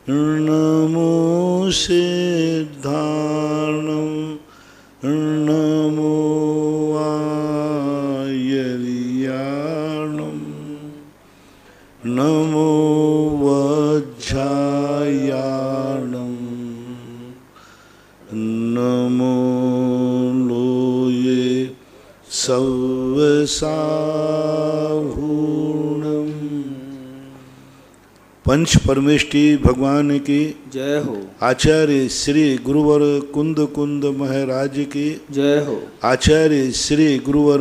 नमो सिद्धार्णं नमो आयर्याणं नमो वज्रायाणं नमो लोये सवसाहूणम्। पंच परमेष्टि भगवान की जय हो। आचार्य श्री गुरुवर कुंद कुंद महाराज की जय हो। आचार्य श्री गुरुवर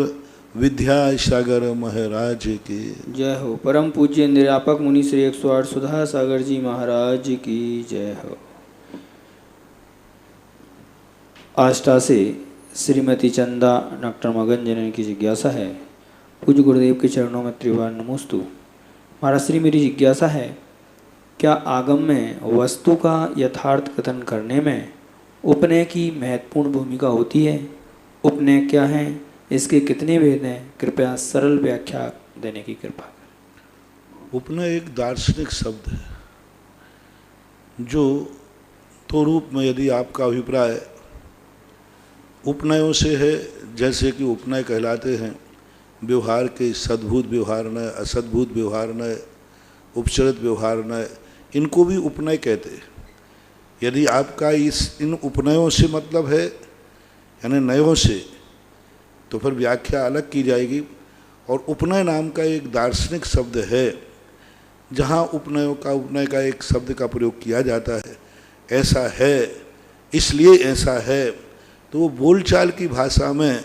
विद्यासागर महाराज की जय हो। परम पूज्य निरापक मुनि श्री 108 सुधा सागर जी महाराज की जय हो। आष्टा से श्रीमती चंदा डॉक्टर मगन जनन की जिज्ञासा है। पूज्य गुरुदेव के चरणों में त्रिवार नमोस्तु। महाराज श्री, मेरी जिज्ञासा है, क्या आगम में वस्तु का यथार्थ कथन करने में उपनय की महत्वपूर्ण भूमिका होती है? उपनय क्या है, इसके कितने भेद हैं? कृपया सरल व्याख्या देने की कृपा करें। उपनय एक दार्शनिक शब्द है जो तो रूप में, यदि आपका अभिप्राय उपनयों से है, जैसे कि उपनय कहलाते हैं व्यवहार के सद्भूत व्यवहार नय, असद्भूत व्यवहार नय, उपचरित व्यवहार नय, इनको भी उपनय कहते हैं। यदि आपका इन उपनयों से मतलब है यानी नयों से, तो फिर व्याख्या अलग की जाएगी। और उपनय नाम का एक दार्शनिक शब्द है जहाँ उपनय का एक शब्द का प्रयोग किया जाता है। ऐसा है, इसलिए ऐसा है, तो वो बोलचाल की भाषा में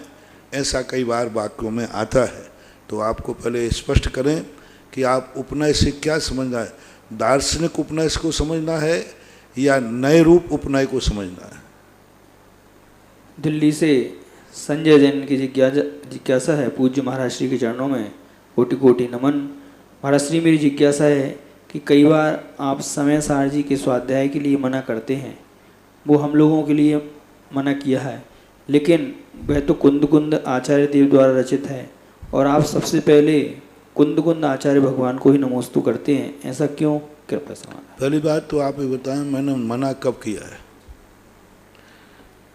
ऐसा कई बार वाक्यों में आता है। तो आपको पहले स्पष्ट करें कि आप उपनय से क्या समझना है, दार्शनिक उपनय को समझना है या नए रूप उपनय को समझना है। दिल्ली से संजय जैन की जिज्ञासा है। पूज्य महाराज श्री के चरणों में कोटि कोटि नमन। महाराज श्री, मेरी जिज्ञासा है कि कई बार आप समय सार जी के स्वाध्याय के लिए मना करते हैं, वो हम लोगों के लिए मना किया है, लेकिन वह तो कुंद कुंद आचार्य देव द्वारा रचित है और आप सबसे पहले कुंद कुंद आचार्य भगवान को ही नमोस्तु करते हैं, ऐसा क्यों? कृपया समाधान। पहली बात तो आप ये बताएं, मैंने मना कब किया है?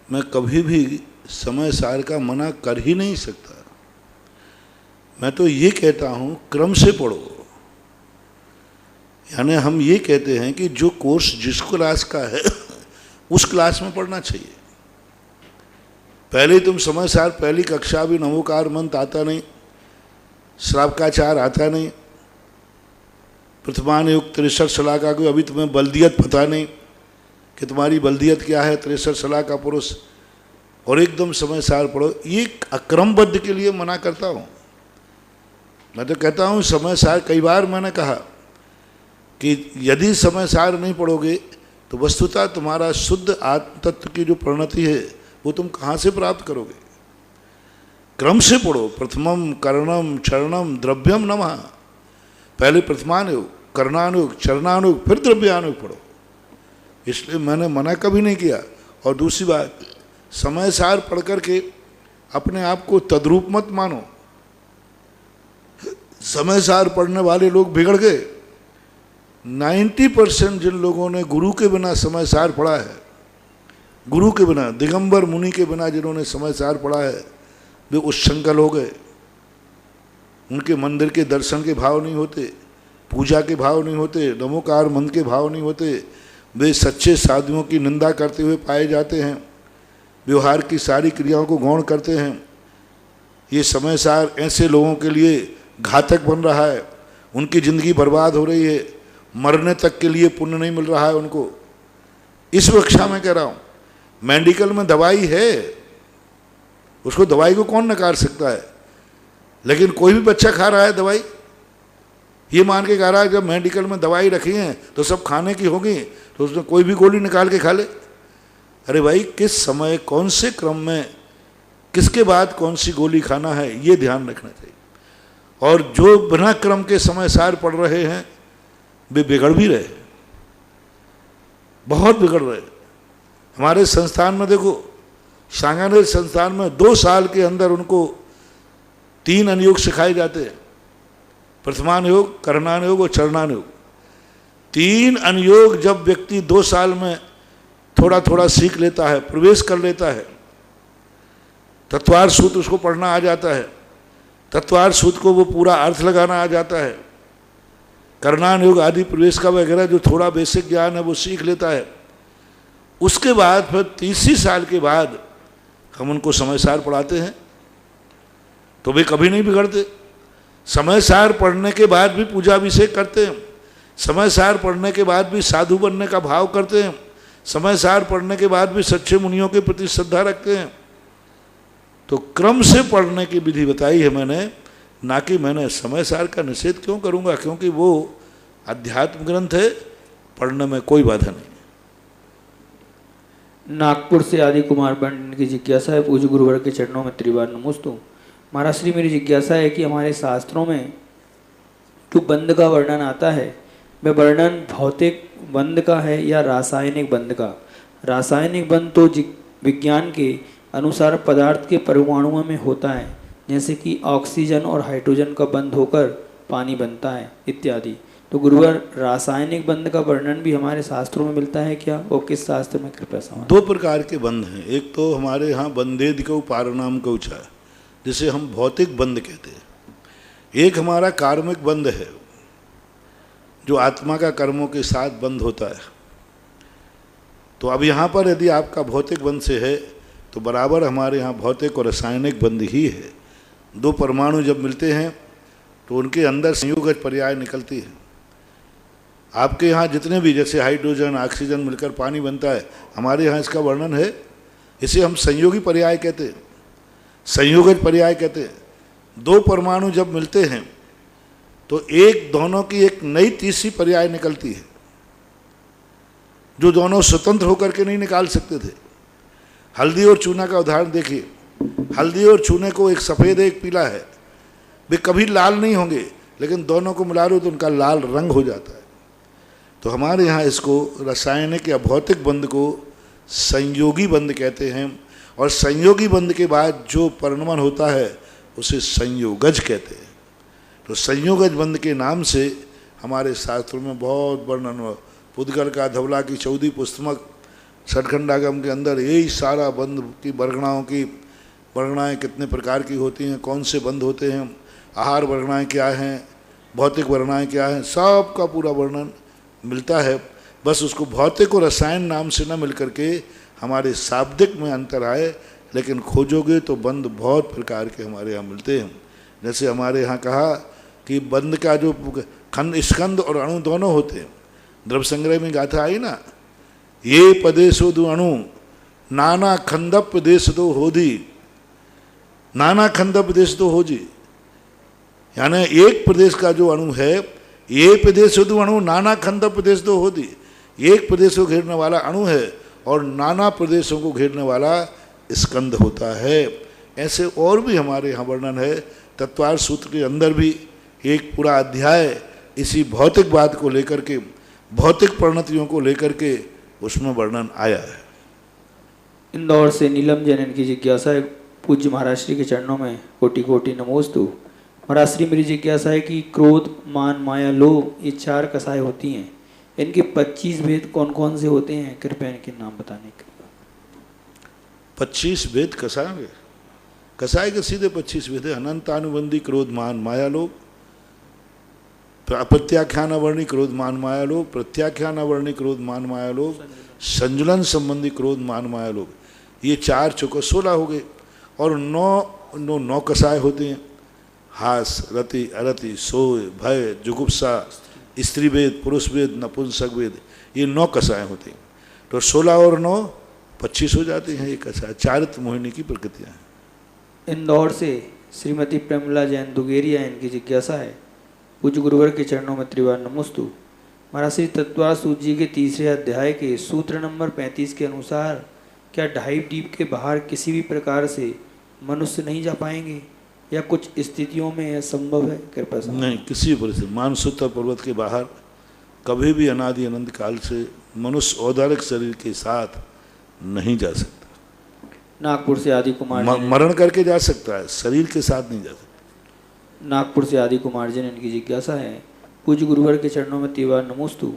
मैं कभी भी समय सार का मना कर ही नहीं सकता। मैं तो ये कहता हूँ क्रम से पढ़ो। यानी हम ये कहते हैं कि जो कोर्स जिस क्लास का है उस क्लास में पढ़ना चाहिए। पहले तुम समय सार पहली कक्षा भी नमोकार मंत्र आता नहीं, श्रावकाचार आता नहीं, प्रथमान युग 63 शलाका को अभी तुम्हें बल्दियत पता नहीं कि तुम्हारी बल्दियत क्या है, 63 शलाका पुरुष, और एकदम समय सार पढ़ो। ये अक्रमबद्ध के लिए मना करता हूँ। मैं तो कहता हूँ समय सार, कई बार मैंने कहा कि यदि समय सार नहीं पढ़ोगे तो वस्तुतः तुम्हारा शुद्ध आत्म तत्व की जो प्रणति है वो तुम कहाँ से प्राप्त करोगे? क्रम से पढ़ो। प्रथमम कर्णम चरणम द्रव्यम नमः। पहले प्रथमानुग, कर्णानुग, चरणानुग, फिर द्रव्यानुग पढ़ो। इसलिए मैंने मना कभी नहीं किया। और दूसरी बात, समय सार पढ़ करके अपने आप को तद्रूप मत मानो। समय सार पढ़ने वाले लोग बिगड़ गए। 90% जिन लोगों ने गुरु के बिना समय सार पढ़ा है, गुरु के बिना, दिगंबर मुनि के बिना जिन्होंने समय सार पढ़ा है, वे उच्छृंखल हो गए। उनके मंदिर के दर्शन के भाव नहीं होते, पूजा के भाव नहीं होते, नमोकार मंत्र के भाव नहीं होते। वे सच्चे साधुओं की निंदा करते हुए पाए जाते हैं, व्यवहार की सारी क्रियाओं को गौण करते हैं। ये समय सार ऐसे लोगों के लिए घातक बन रहा है, उनकी ज़िंदगी बर्बाद हो रही है, मरने तक के लिए पुण्य नहीं मिल रहा है उनको। इस कक्षा में कह रहा हूँ, मेडिकल में दवाई है, उसको दवाई को कौन नकार सकता है, लेकिन कोई भी बच्चा खा रहा है दवाई, ये मान के खा रहा है जब मेडिकल में दवाई रखी है तो सब खाने की होगी, तो उसमें कोई भी गोली निकाल के खा ले। अरे भाई, किस समय कौन से क्रम में किसके बाद कौन सी गोली खाना है, ये ध्यान रखना चाहिए। और जो बिना क्रम के समय सार पढ़ रहे हैं वे बिगड़ भी रहे, बहुत बिगड़ रहे। हमारे संस्थान में देखो, सांगानेर संस्थान में 2 साल के अंदर उनको 3 अनुयोग सिखाए जाते हैं, प्रथमान योग, कर्णान योग और चरणान योग। 3 अनुयोग जब व्यक्ति 2 साल में थोड़ा थोड़ा सीख लेता है, प्रवेश कर लेता है, तत्वार्थ सूत्र उसको पढ़ना आ जाता है, तत्वार्थ सूत्र को वो पूरा अर्थ लगाना आ जाता है, कर्णान योग आदि प्रवेश का वगैरह जो थोड़ा बेसिक ज्ञान है वो सीख लेता है। उसके बाद फिर 30 साल के बाद हम उनको समय सार पढ़ाते हैं तो वे कभी नहीं बिगड़ते। समय सार पढ़ने के बाद भी पूजा अभिषेक करते हैं, समय सार पढ़ने के बाद भी साधु बनने का भाव करते हैं, समय सार पढ़ने के बाद भी सच्चे मुनियों के प्रति श्रद्धा रखते हैं। तो क्रम से पढ़ने की विधि बताई है मैंने, ना कि मैंने समय सार का निषेध क्यों करूंगा, क्योंकि वो अध्यात्म ग्रंथ है, पढ़ने में कोई बाधा नहीं। नागपुर से आदि कुमार पंडित की जिज्ञासा है, पूज्य गुरुवर के चरणों में त्रिवार नमोस्तु। महाराज श्री, मेरी जिज्ञासा है कि हमारे शास्त्रों में जो बंध का वर्णन आता है वह वर्णन भौतिक बंध का है या रासायनिक बंध का? रासायनिक बंध तो विज्ञान के अनुसार पदार्थ के परमाणुओं में होता है, जैसे कि ऑक्सीजन और हाइड्रोजन का बंध होकर पानी बनता है इत्यादि। तो गुरुवर, रासायनिक बंध का वर्णन भी हमारे शास्त्रों में मिलता है क्या, और किस शास्त्र में? कृपया समझ। 2 प्रकार के बंध हैं। एक तो हमारे यहाँ बंधेद को पारनाम को उछा, जिसे हम भौतिक बंध कहते हैं। एक हमारा कार्मिक बंध है, जो आत्मा का कर्मों के साथ बंध होता है। तो अब यहाँ पर यदि आपका भौतिक बंध से है तो बराबर हमारे यहाँ भौतिक और रासायनिक बंध ही है। 2 परमाणु जब मिलते हैं तो उनके अंदर संयोगज पर्याय निकलती है। आपके यहाँ जितने भी, जैसे हाइड्रोजन ऑक्सीजन मिलकर पानी बनता है, हमारे यहाँ इसका वर्णन है। इसे हम संयोगी पर्याय कहते हैं, संयोगज पर्याय कहते हैं। 2 परमाणु जब मिलते हैं तो एक दोनों की एक नई तीसरी पर्याय निकलती है, जो दोनों स्वतंत्र होकर के नहीं निकाल सकते थे। हल्दी और चूना का उदाहरण देखिए। हल्दी और चूने को, एक सफ़ेद एक पीला है, वे कभी लाल नहीं होंगे, लेकिन दोनों को मिला लो तो उनका लाल रंग हो जाता है। तो हमारे यहाँ इसको रासायनिक या भौतिक बंध को संयोगी बंध कहते हैं, और संयोगी बंध के बाद जो परिणमन होता है उसे संयोगज कहते हैं। तो संयोगज बंध के नाम से हमारे शास्त्रों में बहुत वर्णन हुआ। पुद्गल का धवला की 14 पुस्तक षटखंडागम के अंदर यही सारा बंध की वर्गणाएँ कितने प्रकार की होती हैं, कौन से बंध होते हैं, आहार वर्गणाएँ क्या हैं, भौतिक वर्गणाएँ क्या हैं, सब का पूरा वर्णन मिलता है। बस उसको भौतिक और रसायन नाम से न मिल करके हमारे शाब्दिक में अंतर आए, लेकिन खोजोगे तो बंध बहुत प्रकार के हमारे यहाँ मिलते हैं। जैसे हमारे यहाँ कहा कि बंध का जो खंड, स्कंद और अणु दोनों होते हैं। द्रव्य संग्रह में गाथा आई ना, ये पदेशो दो अणु नाना खंडप देश दो होदी, नाना खंडप देश दो होजी। यानी एक प्रदेश का जो अणु है, ये प्रदेश दो अणु नाना खंडप प्रदेश दो होदी, एक प्रदेश को घेरने वाला अणु है और नाना प्रदेशों को घेरने वाला स्कंद होता है। ऐसे और भी हमारे यहाँ वर्णन है। तत्वार्थ सूत्र के अंदर भी एक पूरा अध्याय इसी भौतिकवाद को लेकर के, भौतिक परिणतियों को लेकर के उसमें वर्णन आया है। इंदौर से नीलम जैन की जिज्ञासा है, पूज्य महाराज श्री के चरणों में कोटि कोटि नमोस्तु। महाराज श्री, मेरी जिज्ञासा है कि क्रोध, मान, माया, लोभ, ये 4 कसाय होती हैं, इनके 25 भेद कौन कौन से होते हैं? कृपया इनके नाम बताने के। 25 भेद कसाय के सीधे 25 भेद है। अनंतानुबंधी क्रोध, मान, माया, लोभ, अप्रत्याख्यान अवर्णी क्रोध, मान, माया, लोभ, प्रत्याख्यान अवर्णी क्रोध, मान, माया, लोभ, संजुलन संबंधी क्रोध, मान, माया, लोभ। ये 4 चौको 16 हो गए। और 9 कसाय होते हैं। हास, रति, अरति, सोय, भय, जुगुप्सा, स्त्री वेद, पुरुष वेद, नपुंसक वेद, ये 9 कसाय होते हैं। तो 16 और 9 25 हो जाते हैं। ये कसाय चारित्र मोहिनी की प्रकृतियाँ हैं। इंदौर से श्रीमती प्रेमला जैन दुगेरिया, इनकी जिज्ञासा है, पूज्य गुरुवर के चरणों में त्रिवार नमोस्तु। महाराज श्री, तत्वार्थ सूत्र जी के 3रे अध्याय के सूत्र नंबर 35 के अनुसार क्या ढाई द्वीप के बाहर किसी भी प्रकार से मनुष्य नहीं जा पाएंगे, या कुछ स्थितियों में यह संभव है? कृपया समझ। नहीं, किसी परिस्थिति मानसूत्र पर्वत के बाहर कभी भी अनादि अनंत काल से मनुष्य औदारिक शरीर के साथ नहीं जा सकता। नागपुर से आदि कुमार मरण करके जा सकता है, शरीर के साथ नहीं जा सकता। नागपुर से आदि कुमार जैन, इनकी जिज्ञासा है, पूज्य गुरुवर के चरणों में त्रिवार नमोस्तु।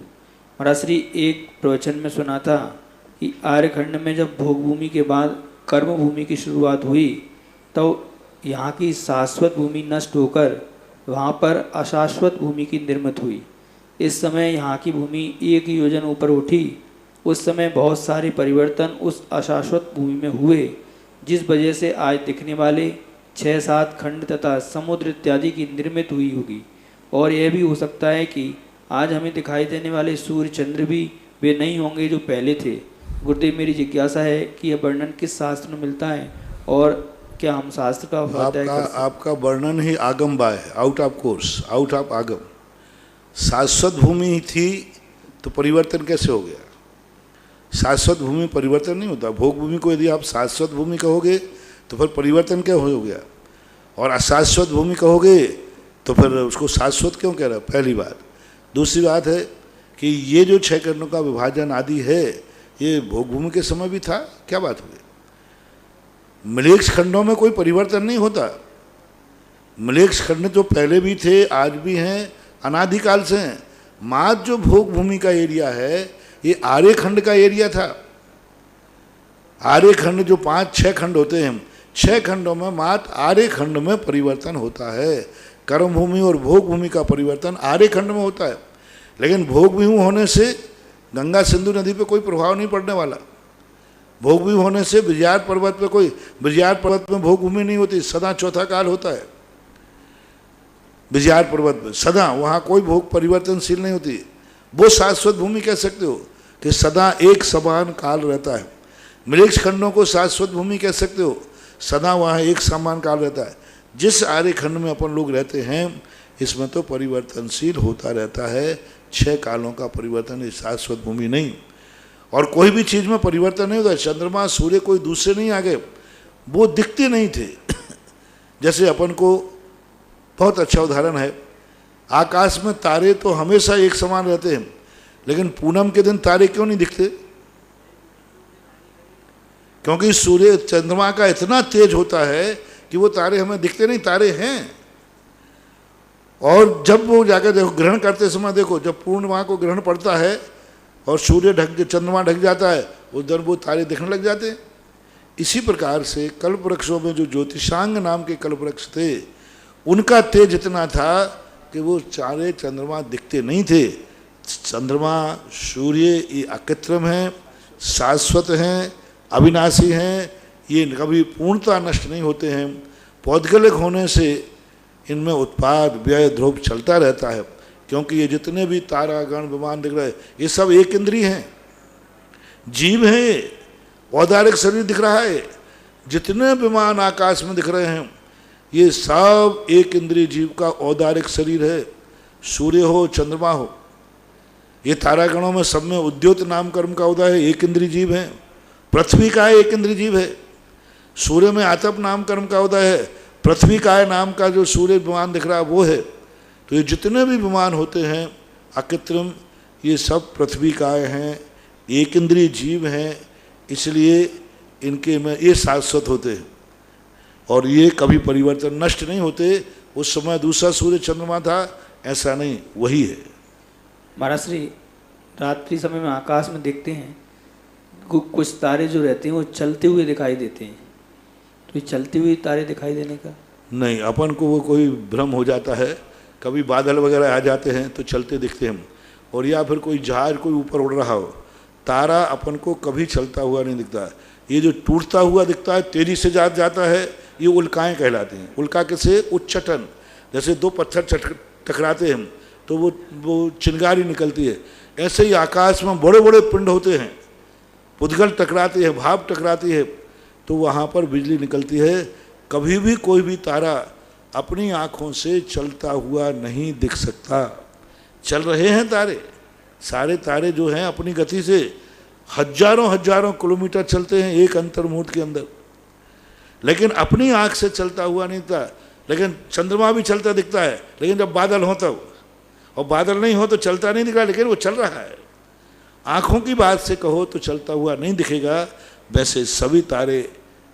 महाराज श्री एक प्रवचन में सुना था कि आर्यखंड में जब भोग भूमि के बाद कर्म भूमि की शुरुआत हुई तो यहाँ की शाश्वत भूमि नष्ट होकर वहाँ पर अशाश्वत भूमि की निर्मित हुई। इस समय यहाँ की भूमि 1 योजन ऊपर उठी। उस समय बहुत सारे परिवर्तन उस अशाश्वत भूमि में हुए, जिस वजह से आज दिखने वाले 6-7 खंड तथा समुद्र इत्यादि की निर्मित हुई होगी। और यह भी हो सकता है कि आज हमें दिखाई देने वाले सूर्य चंद्र भी वे नहीं होंगे जो पहले थे। गुरुदेव, मेरी जिज्ञासा है कि यह वर्णन किस शास्त्र में मिलता है और क्या हम शास्त्र का अध्याय कर सकते हैं? आपका वर्णन ही आगम by, out of course, out of आगम। शाश्वत भूमि थी तो परिवर्तन कैसे हो गया? शाश्वत भूमि परिवर्तन नहीं होता। भोग भूमि को यदि आप शाश्वत भूमि कहोगे तो फिर परिवर्तन क्या हो गया, और अशाश्वत भूमि कहोगे तो फिर उसको शाश्वत क्यों कह रहा है? पहली बात। दूसरी बात है कि ये जो 6 खंडों का विभाजन आदि है, ये भोग भूमि के समय भी था। क्या बात हुई? मलेच्छ खंडों में कोई परिवर्तन नहीं होता। मलेच्छ खंड जो पहले भी थे, आज भी हैं, अनादिकाल से हैं। मात्र जो भोग भूमि का एरिया है ये आर्य खंड का एरिया था। आर्य खंड जो 5-6 खंड होते हैं, 6 खंडों में मात्र आर्य खंड में परिवर्तन होता है। कर्म भूमि और भोग भूमि का परिवर्तन आर्य खंड में होता है। लेकिन भोग भूमि होने से गंगा सिंधु नदी पे कोई प्रभाव नहीं पड़ने वाला। भोग भूमि होने से बिजार पर्वत पे बिजार पर्वत में भोग भूमि नहीं होती, सदा चौथा काल होता है। बिजार पर्वत में सदा, वहाँ कोई भोग परिवर्तनशील नहीं होती। वो शाश्वत भूमि कह सकते हो कि सदा एक समान काल रहता है। मलेच्छ खंडों को शाश्वत भूमि कह सकते हो, सदा वहाँ एक समान काल रहता है। जिस आर्य खंड में अपन लोग रहते हैं इसमें तो परिवर्तनशील होता रहता है। 6 कालों का परिवर्तन, इस शाश्वत भूमि नहीं। और कोई भी चीज़ में परिवर्तन नहीं होता। चंद्रमा सूर्य कोई दूसरे नहीं आ गए, वो दिखते नहीं थे। जैसे अपन को बहुत अच्छा उदाहरण है, आकाश में तारे तो हमेशा एक समान रहते हैं, लेकिन पूनम के दिन तारे क्यों नहीं दिखते? क्योंकि सूर्य चंद्रमा का इतना तेज होता है कि वो तारे हमें दिखते नहीं। तारे हैं। और जब वो जाकर देखो, ग्रहण करते समय देखो, जब पूर्णिमा को ग्रहण पड़ता है और सूर्य चंद्रमा ढक जाता है, उस दिन वो तारे दिखने लग जाते हैं। इसी प्रकार से कल्प वृक्षों में जो ज्योतिषांग नाम के कल्प वृक्ष थे, उनका तेज इतना था कि वो चारे चंद्रमा दिखते नहीं थे। चंद्रमा सूर्य ये अकृत्रिम हैं, शाश्वत हैं, अविनाशी हैं, ये कभी पूर्णतः नष्ट नहीं होते हैं। पौद्गलिक होने से इनमें उत्पाद व्यय ध्रुव चलता रहता है, क्योंकि ये जितने भी तारागण विमान दिख रहे हैं ये सब एक इंद्रिय हैं, जीव हैं। औदारिक शरीर दिख रहा है, जितने विमान आकाश में दिख रहे हैं ये सब एक इंद्रिय जीव का औदारिक शरीर है। सूर्य हो, चंद्रमा हो, ये तारागणों में सब में उद्योत नाम कर्म का उदय है, एक इंद्रिय जीव है। पृथ्वी का एक इंद्रिय जीव है। सूर्य में आतप नाम कर्म का उदय है, पृथ्वी काय नाम का जो सूर्य विमान दिख रहा है वो है। तो ये जितने भी विमान होते हैं अकृत्रिम, ये सब पृथ्वी काय हैं, एक इंद्रिय जीव हैं, इसलिए इनके में ये शाश्वत होते हैं और ये कभी परिवर्तन नष्ट नहीं होते। उस समय दूसरा सूर्य चंद्रमा था, ऐसा नहीं, वही है। महाराज श्री रात्रि समय में आकाश में देखते हैं कुछ तारे जो रहते हैं वो चलते हुए दिखाई देते हैं, तो ये चलते हुए तारे दिखाई देने का नहीं, अपन को वो कोई भ्रम हो जाता है। कभी बादल वगैरह आ जाते हैं तो चलते दिखते हैं, और या फिर कोई जहाज कोई ऊपर उड़ रहा हो, तारा अपन को कभी चलता हुआ नहीं दिखता। ये जो टूटता हुआ दिखता है, तेजी से जाता है, ये उल्काएँ कहलाती हैं। उल्का किसे? उच्चटन। जैसे 2 पत्थर टकराते हैं तो वो चिंगारी निकलती है, ऐसे ही आकाश में बड़े बड़े पिंड होते हैं, पुद्गल टकराती है, भाप टकराती है, तो वहाँ पर बिजली निकलती है। कभी भी कोई भी तारा अपनी आँखों से चलता हुआ नहीं दिख सकता। चल रहे हैं तारे, सारे तारे जो हैं अपनी गति से हजारों किलोमीटर चलते हैं एक अंतर्मुहूर्त के अंदर, लेकिन अपनी आँख से चलता हुआ नहीं था। लेकिन चंद्रमा भी चलता दिखता है, लेकिन जब बादल हो तब, और बादल नहीं हो तो चलता नहीं दिखा, लेकिन वो चल रहा है। आँखों की बात से कहो तो चलता हुआ नहीं दिखेगा। वैसे सभी तारे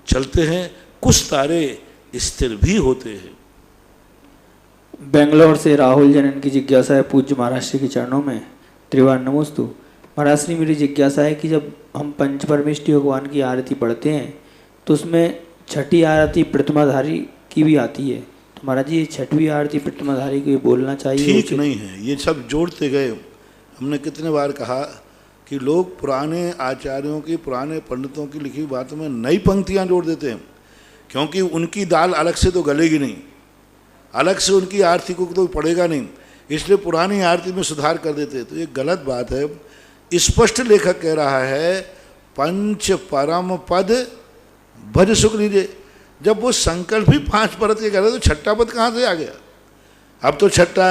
चलते हैं, कुछ तारे स्थिर भी होते हैं। बेंगलोर से राहुल जैन की जिज्ञासा है पूज्य महाराज श्री के चरणों में त्रिवार नमोस्तु। महाराज श्री मेरी जिज्ञासा है कि जब हम पंच परमेष्टि भगवान की आरती पढ़ते हैं तो उसमें छठी आरती प्रतिमाधारी की भी आती है, तो महाराज जी ये छठवीं आरती प्रतिमाधारी को बोलना चाहिए? ठीक नहीं है, ये सब जोड़ते गए। हमने कितने बार कहा कि लोग पुराने आचार्यों की, पुराने पंडितों की लिखी बातों में नई पंक्तियां जोड़ देते हैं, क्योंकि उनकी दाल अलग से तो गलेगी नहीं, अलग से उनकी आरती को तो पड़ेगा नहीं, इसलिए पुरानी आरती में सुधार कर देते हैं। तो ये गलत बात है। स्पष्ट लेखक कह रहा है पंच परम पद भज सुख लीजिए। जब वो संकल्प ही 5 परत के कर रहे तो छठा पद कहाँ से आ गया? अब तो छठा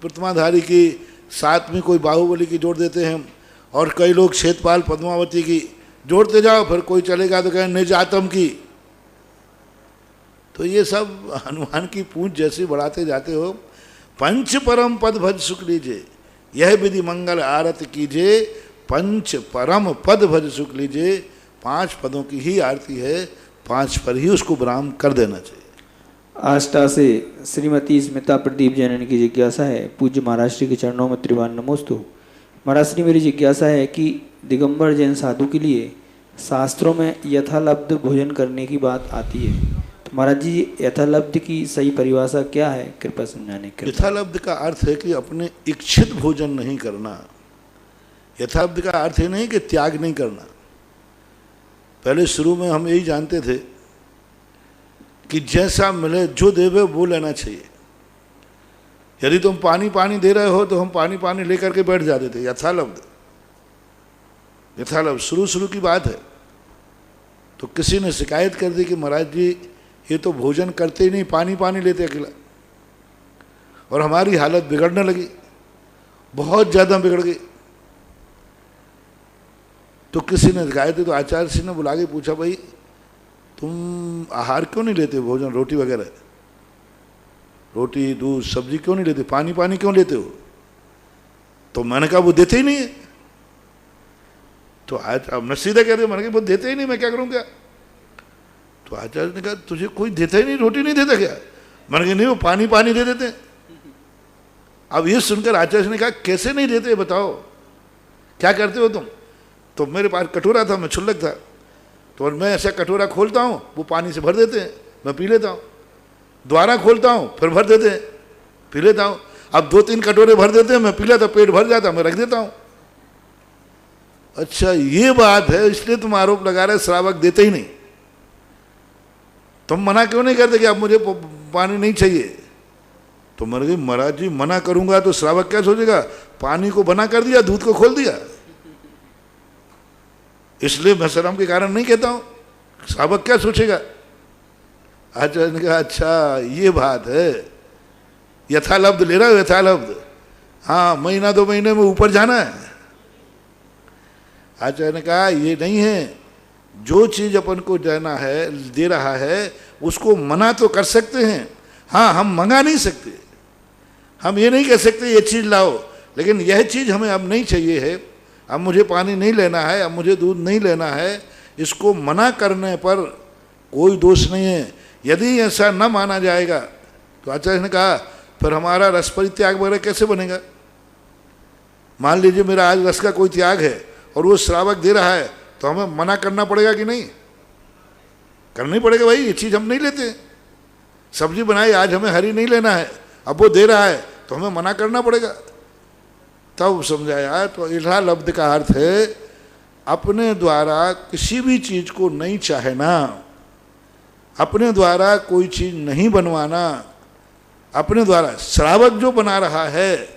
प्रतिमाधारी की, साथ में कोई बाहुबली की जोड़ देते हैं, और कई लोग क्षेत्रपाल पद्मावती की जोड़ते जाओ, फिर कोई चलेगा तो कहें निज आत्म की। तो ये सब हनुमान की पूंछ जैसी बढ़ाते जाते हो। पंच परम पद भज सुख लीजिए, यह विधि मंगल आरती कीजिए, पंच परम पद भज सुख लीजिए। 5 पदों की ही आरती है, 5 पर ही उसको विराम कर देना चाहिए। आष्टा से श्रीमती स्मिता प्रदीप जैन की जिज्ञासा है, पूज्य महाराज श्री के चरणों में त्रिवार नमोस्तु। महाराज श्री मेरी जिज्ञासा है कि दिगंबर जैन साधु के लिए शास्त्रों में यथालब्ध भोजन करने की बात आती है, तो महाराज जी यथालब्ध की सही परिभाषा क्या है, कृपया समझाने। यथालब्ध का अर्थ है कि अपने इच्छित भोजन नहीं करना। यथालब्ध का अर्थ है नहीं कि त्याग नहीं करना। पहले शुरू में हम यही जानते थे कि जैसा मिले जो देवे वो लेना चाहिए। यदि तुम पानी पानी दे रहे हो तो हम पानी पानी लेकर के बैठ जाते थे। यथालब्ध, यथालब्ध शुरू की बात है। तो किसी ने शिकायत कर दी कि महाराज जी ये तो भोजन करते ही नहीं, पानी पानी लेते अकेला, और हमारी हालत बिगड़ने लगी, बहुत ज़्यादा बिगड़ गई। तो किसी ने शिकायत दी तो आचार्य जी ने बुला के पूछा, भाई तुम आहार क्यों नहीं लेते, भोजन रोटी वगैरह, रोटी दूध सब्जी क्यों नहीं लेते, पानी पानी क्यों लेते हो? तो मैंने कहा वो देते ही नहीं है। तो आज अब न सीधा कह रहे, मैंने कहा वो देते ही नहीं, मैं क्या करूँ क्या? तो आचार्य ने कहा तुझे कोई देता ही नहीं, रोटी नहीं देता क्या? मैंने कहा नहीं, वो पानी पानी दे देते। अब ये सुनकर आचार्य ने कहा कैसे नहीं देते बताओ, क्या करते हो तुम? तो मेरे पास कटोरा था, मैं छुल्लक था, तो मैं ऐसा कटोरा खोलता हूँ, वो पानी से भर देते हैं, मैं पी लेता हूँ। दोबारा खोलता हूँ, फिर भर देते हैं, पी लेता हूँ। अब 2-3 कटोरे भर देते हैं, मैं पी लेता, पेट भर जाता, मैं रख देता हूँ। अच्छा ये बात है, इसलिए तुम आरोप लगा रहे श्रावक देते ही नहीं। तुम मना क्यों नहीं करते कि अब मुझे पानी नहीं चाहिए? तो महाराज जी मना करूंगा तो श्रावक क्या सोचेगा, पानी को बना कर दिया, दूध को खोल दिया। इसलिए मैं शर्म के कारण नहीं कहता हूं, श्रावक क्या सोचेगा। आचार्य ने कहा अच्छा ये बात है, यथालब्ध ले रहा हो, यथालब्ध, हाँ 1-2 महीने में ऊपर जाना है। आचार्य ने कहा ये नहीं है, जो चीज़ अपन को देना है, दे रहा है, उसको मना तो कर सकते हैं, हाँ हम मंगा नहीं सकते। हम ये नहीं कह सकते ये चीज़ लाओ, लेकिन यह चीज़ हमें अब नहीं चाहिए है, अब मुझे पानी नहीं लेना है, अब मुझे दूध नहीं लेना है, इसको मना करने पर कोई दोष नहीं है। यदि ऐसा न माना जाएगा तो आचार्य ने कहा फिर हमारा रस परित्याग वगैरह कैसे बनेगा? मान लीजिए मेरा आज रस का कोई त्याग है और वो श्रावक दे रहा है, तो हमें मना करना पड़ेगा कि नहीं? करना ही पड़ेगा भाई, ये चीज़ हम नहीं लेते। सब्जी बनाई आज हमें हरी नहीं लेना है, अब वो दे रहा है तो हमें मना करना पड़ेगा। तब समझाया। तो यथालब्ध का अर्थ है अपने द्वारा किसी भी चीज़ को नहीं चाहना, अपने द्वारा कोई चीज़ नहीं बनवाना, अपने द्वारा श्रावक जो बना रहा है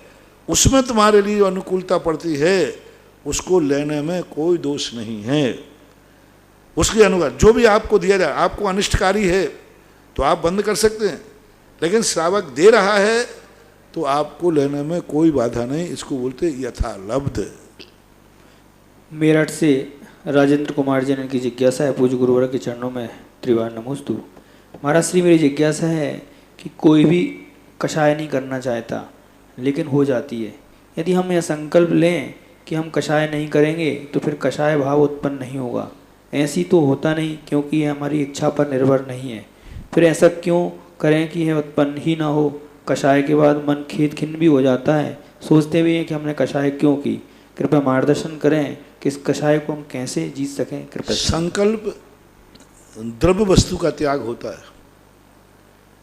उसमें तुम्हारे लिए अनुकूलता पड़ती है, उसको लेने में कोई दोष नहीं है। उसके अनुसार जो भी आपको दिया जाए, आपको अनिष्टकारी है तो आप बंद कर सकते हैं, लेकिन श्रावक दे रहा है तो आपको लेने में कोई बाधा नहीं। इसको बोलते यथालब्ध। मेरठ से राजेंद्र कुमार जी ने की जिज्ञासा है, पूज्य गुरुवर के चरणों में त्रिवार नमोस्तु। महाराज श्री मेरी जिज्ञासा है कि कोई भी कषाय नहीं करना चाहता लेकिन हो जाती है, यदि हम यह संकल्प लें कि हम कषाय नहीं करेंगे तो फिर कषाय भाव उत्पन्न नहीं होगा, ऐसी तो होता नहीं क्योंकि यह हमारी इच्छा पर निर्भर नहीं है। फिर ऐसा क्यों करें कि यह उत्पन्न ही ना हो? कषाय के बाद मन खेद खिन्न भी हो जाता है, सोचते भी हैं कि हमने कषाय क्यों की। कृपया मार्गदर्शन करें कि इस कषाय को हम कैसे जीत सकें। कृपया। संकल्प द्रव्य वस्तु का त्याग होता है,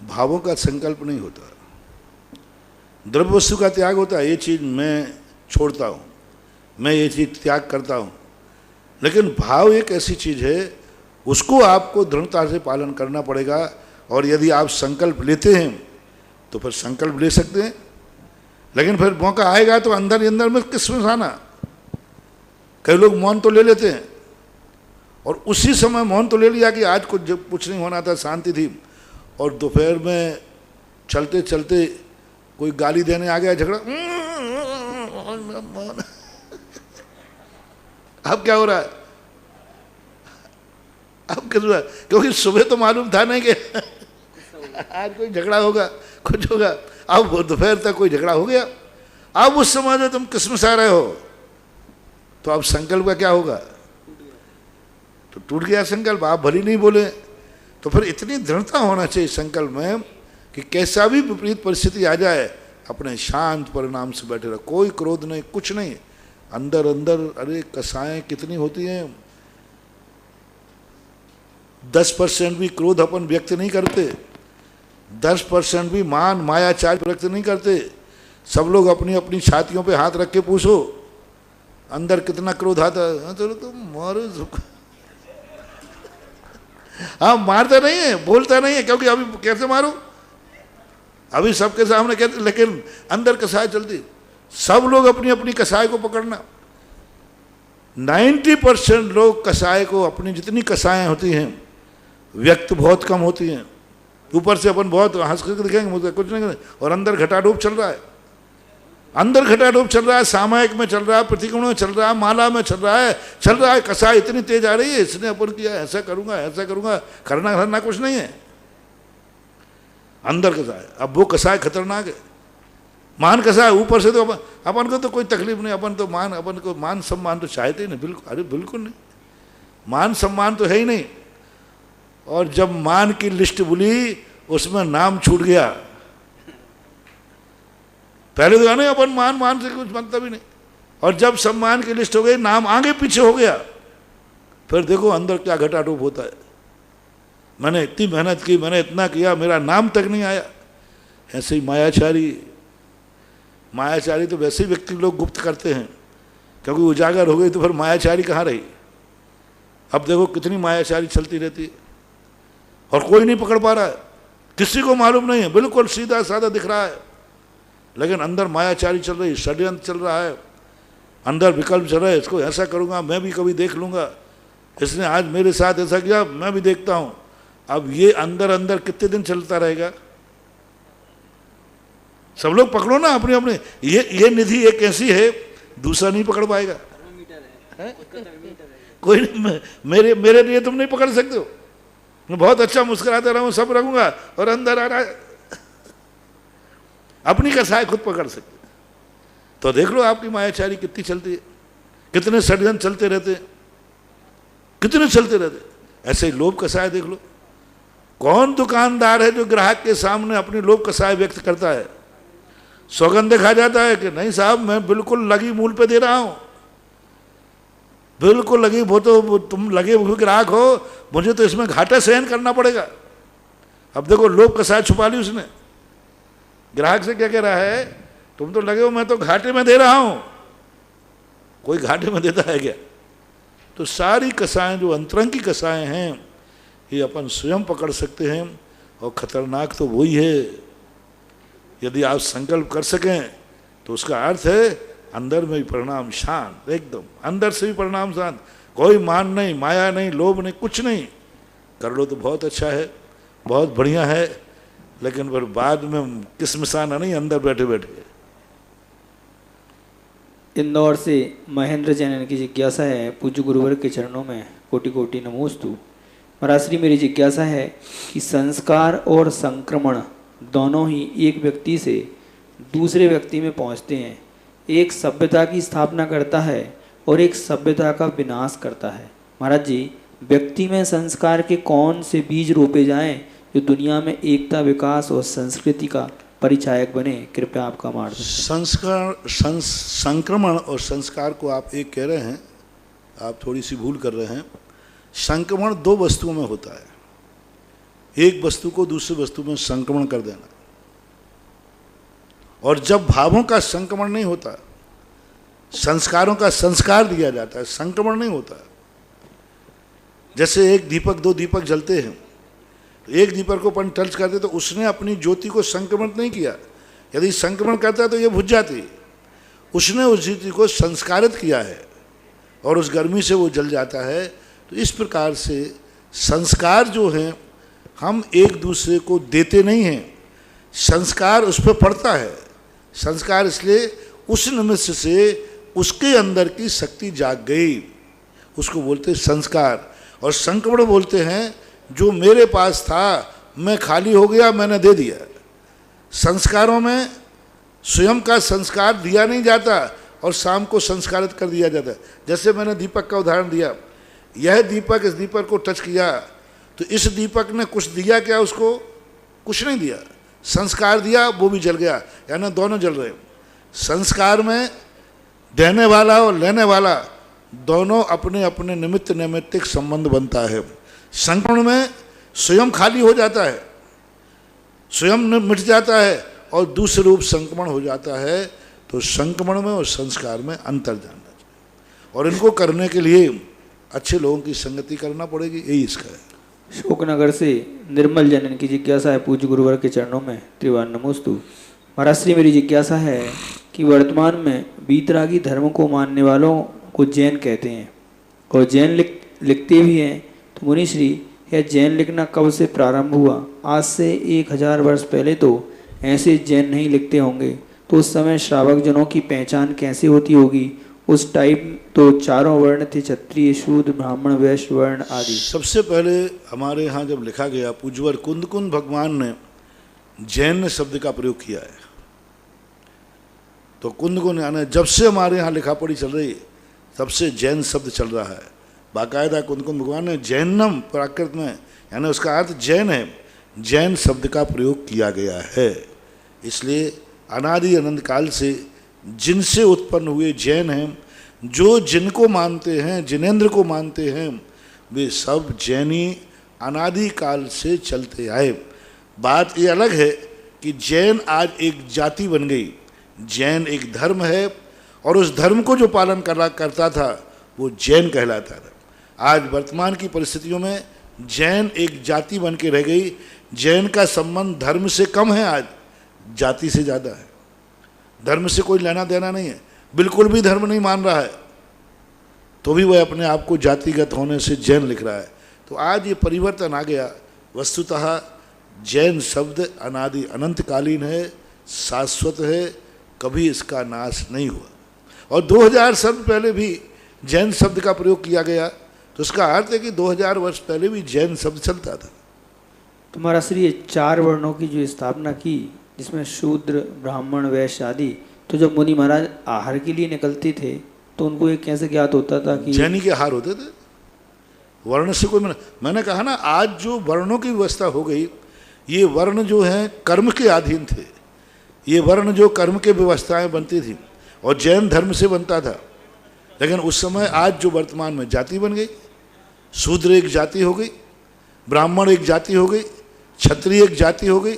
भावों का संकल्प नहीं होता। द्रव्य वस्तु का त्याग होता है, ये चीज़ मैं छोड़ता हूँ, मैं ये चीज़ त्याग करता हूँ। लेकिन भाव एक ऐसी चीज़ है, उसको आपको दृढ़ता से पालन करना पड़ेगा। और यदि आप संकल्प लेते हैं तो फिर संकल्प ले सकते हैं, लेकिन फिर मौका आएगा तो अंदर ही अंदर में किसमें आना। कई लोग मौन तो ले लेते हैं और उसी समय मौन तो ले लिया कि आज कुछ नहीं होना था, शांति थी, और दोपहर में चलते चलते कोई गाली देने आ गया, झगड़ा, अब क्या हो रहा है, अब किस हुआ, क्योंकि सुबह तो मालूम था नहीं कि आज कोई झगड़ा होगा, कुछ होगा। अब दोपहर तक कोई झगड़ा हो गया, अब उस समय जो तुम किसमसा रहे हो, तो अब संकल्प का क्या होगा, तो टूट गया संकल्प। आप भली नहीं बोले, तो फिर इतनी दृढ़ता होना चाहिए संकल्प में कि कैसा भी विपरीत परिस्थिति आ जाए, अपने शांत परिणाम से बैठे रहो, कोई क्रोध नहीं, कुछ नहीं। अंदर अंदर अरे कसाएं कितनी होती हैं, 10% भी क्रोध अपन व्यक्त नहीं करते, 10% भी मान माया चार्ज व्यक्त नहीं करते। सब लोग अपनी अपनी छातियों पे हाथ रख के पूछो अंदर कितना क्रोध आता है, तो मारो। हाँ, मारता नहीं है, बोलता नहीं है, क्योंकि अभी कैसे मारो, अभी सबके सामने कहते, लेकिन अंदर कसाय चलती। सब लोग अपनी अपनी कसाय को पकड़ना। 90% लोग कसाय को, अपनी जितनी कसाएं होती हैं व्यक्त बहुत कम होती हैं। ऊपर से अपन बहुत हंस कर दिखेंगे, मुझे कुछ नहीं, और अंदर घटाडोप चल रहा है, अंदर घटाडोप चल रहा है, सामायिक में चल रहा है, प्रतिगुण में चल रहा है, माला में चल रहा है। कसाय इतनी तेज आ रही है, इसने अपन किया, ऐसा करूंगा, ऐसा करूंगा, करना कुछ नहीं है, अंदर कसाय। अब वो कसाय खतरनाक है, मान कसाय। ऊपर से तो अपन को तो कोई तकलीफ नहीं, अपन को मान सम्मान तो चाहते ही नहीं, बिल्कुल, अरे बिल्कुल नहीं, मान सम्मान तो है ही नहीं। और जब मान की लिस्ट बोली, उसमें नाम छूट गया। पहले तो नहीं, अपन मान से कुछ मतलब ही नहीं, और जब सम्मान की लिस्ट हो गई, नाम आगे पीछे हो गया, फिर देखो अंदर क्या घटाटोप होता है। मैंने इतनी मेहनत की, मैंने इतना किया, मेरा नाम तक नहीं आया। ऐसे ही मायाचारी तो वैसे ही व्यक्ति लोग गुप्त करते हैं, क्योंकि उजागर हो गई तो फिर मायाचारी कहाँ रही। अब देखो कितनी मायाचारी चलती रहती है और कोई नहीं पकड़ पा रहा है, किसी को मालूम नहीं है, बिल्कुल सीधा साधा दिख रहा है, लेकिन अंदर मायाचारी चल रही, षड्यंत्र चल रहा है, अंदर विकल्प चल रहा है। इसको ऐसा करूँगा, मैं भी कभी देख लूँगा, इसने आज मेरे साथ ऐसा किया, मैं भी देखता हूँ। अब ये अंदर अंदर कितने दिन चलता रहेगा। सब लोग पकड़ो ना अपने अपने। ये निधि एक ऐसी है, दूसरा नहीं पकड़ पाएगा, कोई नहीं। मेरे लिए तुम नहीं पकड़ सकते हो। मैं बहुत अच्छा मुस्कुराता रहूं, सब रखूंगा, और अंदर आ रहा है, अपनी कसाय खुद पकड़ सकते। तो देख लो आपकी मायाचारी कितनी चलती है, कितने षड्यंत्र चलते रहते, कितने चलते रहते। ऐसे ही लोभ कसाय देख लो। कौन दुकानदार है जो ग्राहक के सामने अपनी लोभ कसाय व्यक्त करता है, सौगंध खा जाता है कि नहीं साहब, मैं बिल्कुल लगी मूल पे दे रहा हूं, बिल्कुल लगी, वो तो तुम लगे हुए ग्राहक हो, मुझे तो इसमें घाटा सहन करना पड़ेगा। अब देखो लोभ कसाय छुपा ली उसने, ग्राहक से क्या कह रहा है, तुम तो लगे हो, मैं तो घाटे में दे रहा हूं। कोई घाटे में देता है क्या। तो सारी कसाएं जो अंतरंग की कसाएं हैं, ये अपन स्वयं पकड़ सकते हैं, और खतरनाक तो वही है। यदि आप संकल्प कर सकें तो उसका अर्थ है अंदर में भी परिणाम शांत, एकदम अंदर से भी परिणाम शांत, कोई मान नहीं, माया नहीं, लोभ नहीं, कुछ नहीं। कर लो तो बहुत अच्छा है, बहुत बढ़िया है, लेकिन फिर बाद में किसमिसाना नहीं, अंदर बैठे बैठे। इंदौर से महेंद्र जैन की जिज्ञासा है, पूज्य गुरुवर के चरणों में कोटि कोटि नमोस्तु। महाराज श्री, मेरी जिज्ञासा है कि संस्कार और संक्रमण दोनों ही एक व्यक्ति से दूसरे व्यक्ति में पहुंचते हैं। एक सभ्यता की स्थापना करता है और एक सभ्यता का विनाश करता है। महाराज जी, व्यक्ति में संस्कार के कौन से बीज रोपे जाएं जो दुनिया में एकता, विकास और संस्कृति का परिचायक बने, कृपया आपका मार्गदर्शन। संक्रमण और संस्कार को आप एक कह रहे हैं, आप थोड़ी सी भूल कर रहे हैं। संक्रमण दो वस्तुओं में होता है, एक वस्तु को दूसरी वस्तु में संक्रमण कर देना, और जब भावों का संक्रमण नहीं होता, संस्कारों का संस्कार दिया जाता है, संक्रमण नहीं होता। जैसे एक दीपक दो दीपक जलते हैं, तो एक दीपक को अपन टच करते तो उसने अपनी ज्योति को संक्रमण नहीं किया, यदि संक्रमण करता तो ये बुझ जाती। उसने उस ज्योति को संस्कारित किया है और उस गर्मी से वो जल जाता है। तो इस प्रकार से संस्कार जो हैं हम एक दूसरे को देते नहीं हैं, संस्कार उस पर पड़ता है। संस्कार इसलिए उस निमित्त से उसके अंदर की शक्ति जाग गई, उसको बोलते संस्कार। और संक्रमण बोलते हैं जो मेरे पास था, मैं खाली हो गया, मैंने दे दिया। संस्कारों में स्वयं का संस्कार दिया नहीं जाता और शाम को संस्कारित कर दिया जाता है। जैसे मैंने दीपक का उदाहरण दिया, यह दीपक इस दीपक को टच किया तो इस दीपक ने कुछ दिया क्या, उसको कुछ नहीं दिया, संस्कार दिया, वो भी जल गया, यानी दोनों जल रहे। संस्कार में देने वाला और लेने वाला दोनों अपने अपने निमित्त नैमित्तिक संबंध बनता है। संक्रमण में स्वयं खाली हो जाता है, स्वयं मिट जाता है और दूसरे रूप संक्रमण हो जाता है। तो संक्रमण में और संस्कार में अंतर जानना चाहिए, और इनको करने के लिए अच्छे लोगों की संगति करना पड़ेगी, यही इसका है। शोकनगर से निर्मल जन की जिज्ञासा है, पूज्य गुरुवर के चरणों में त्रिवार नमोस्तु। महाराज श्री, मेरी जिज्ञासा है कि वर्तमान में वीतरागी धर्म को मानने वालों को जैन कहते हैं और जैन लिखते भी हैं। तो मुनि श्री, यह जैन लिखना कब से प्रारंभ हुआ? आज से 1000 वर्ष पहले तो ऐसे जैन नहीं लिखते होंगे, तो उस समय श्रावक जनों की पहचान कैसे होती होगी? उस टाइम तो चारों वर्ण थे, क्षत्रिय, शूद्र, ब्राह्मण, वैश्य वर्ण आदि। सबसे पहले हमारे यहाँ जब लिखा गया, पूज्यवर कुंद भगवान ने जैन शब्द का प्रयोग किया है। तो कुंद यानी जब से हमारे यहाँ लिखा पढ़ी चल रही है तब से जैन शब्द चल रहा है। बाकायदा कुंद भगवान ने जैनम प्राकृत में, यानी उसका अर्थ जैन है, जैन शब्द का प्रयोग किया गया है। इसलिए अनादि अनंत काल से जिनसे उत्पन्न हुए जैन हैं, जो जिनको मानते हैं, जिनेंद्र को मानते हैं, वे सब जैनी अनादि काल से चलते आए। बात ये अलग है कि जैन आज एक जाति बन गई, जैन एक धर्म है और उस धर्म को जो पालन करता था वो जैन कहलाता था। आज वर्तमान की परिस्थितियों में जैन एक जाति बन के रह गई। जैन का संबंध धर्म से कम है, आज जाति से ज़्यादा है। धर्म से कोई लेना देना नहीं है, बिल्कुल भी धर्म नहीं मान रहा है, तो भी वह अपने आप को जातिगत होने से जैन लिख रहा है। तो आज ये परिवर्तन आ गया। वस्तुतः जैन शब्द अनादि अनंतकालीन है, शाश्वत है, कभी इसका नाश नहीं हुआ। और 2000 वर्ष पहले भी जैन शब्द का प्रयोग किया गया, तो उसका अर्थ है कि 2000 वर्ष पहले भी जैन शब्द चलता था। तुम्हारा श्री, ये 4 वर्णों की जो स्थापना की, जिसमें शूद्र, ब्राह्मण, वैश्य आदि, तो जब मुनि महाराज आहार के लिए निकलते थे तो उनको ये कैसे ज्ञात होता था कि जैनी के आहार होते थे? वर्ण से कोई मैंने कहा ना, आज जो वर्णों की व्यवस्था हो गई, ये वर्ण जो हैं कर्म के अधीन थे। ये वर्ण जो कर्म के व्यवस्थाएं बनती थी और जैन धर्म से बनता था। लेकिन उस समय आज जो वर्तमान में जाति बन गई, शूद्र एक जाति हो गई, ब्राह्मण एक जाति हो गई, क्षत्रिय एक जाति हो गई।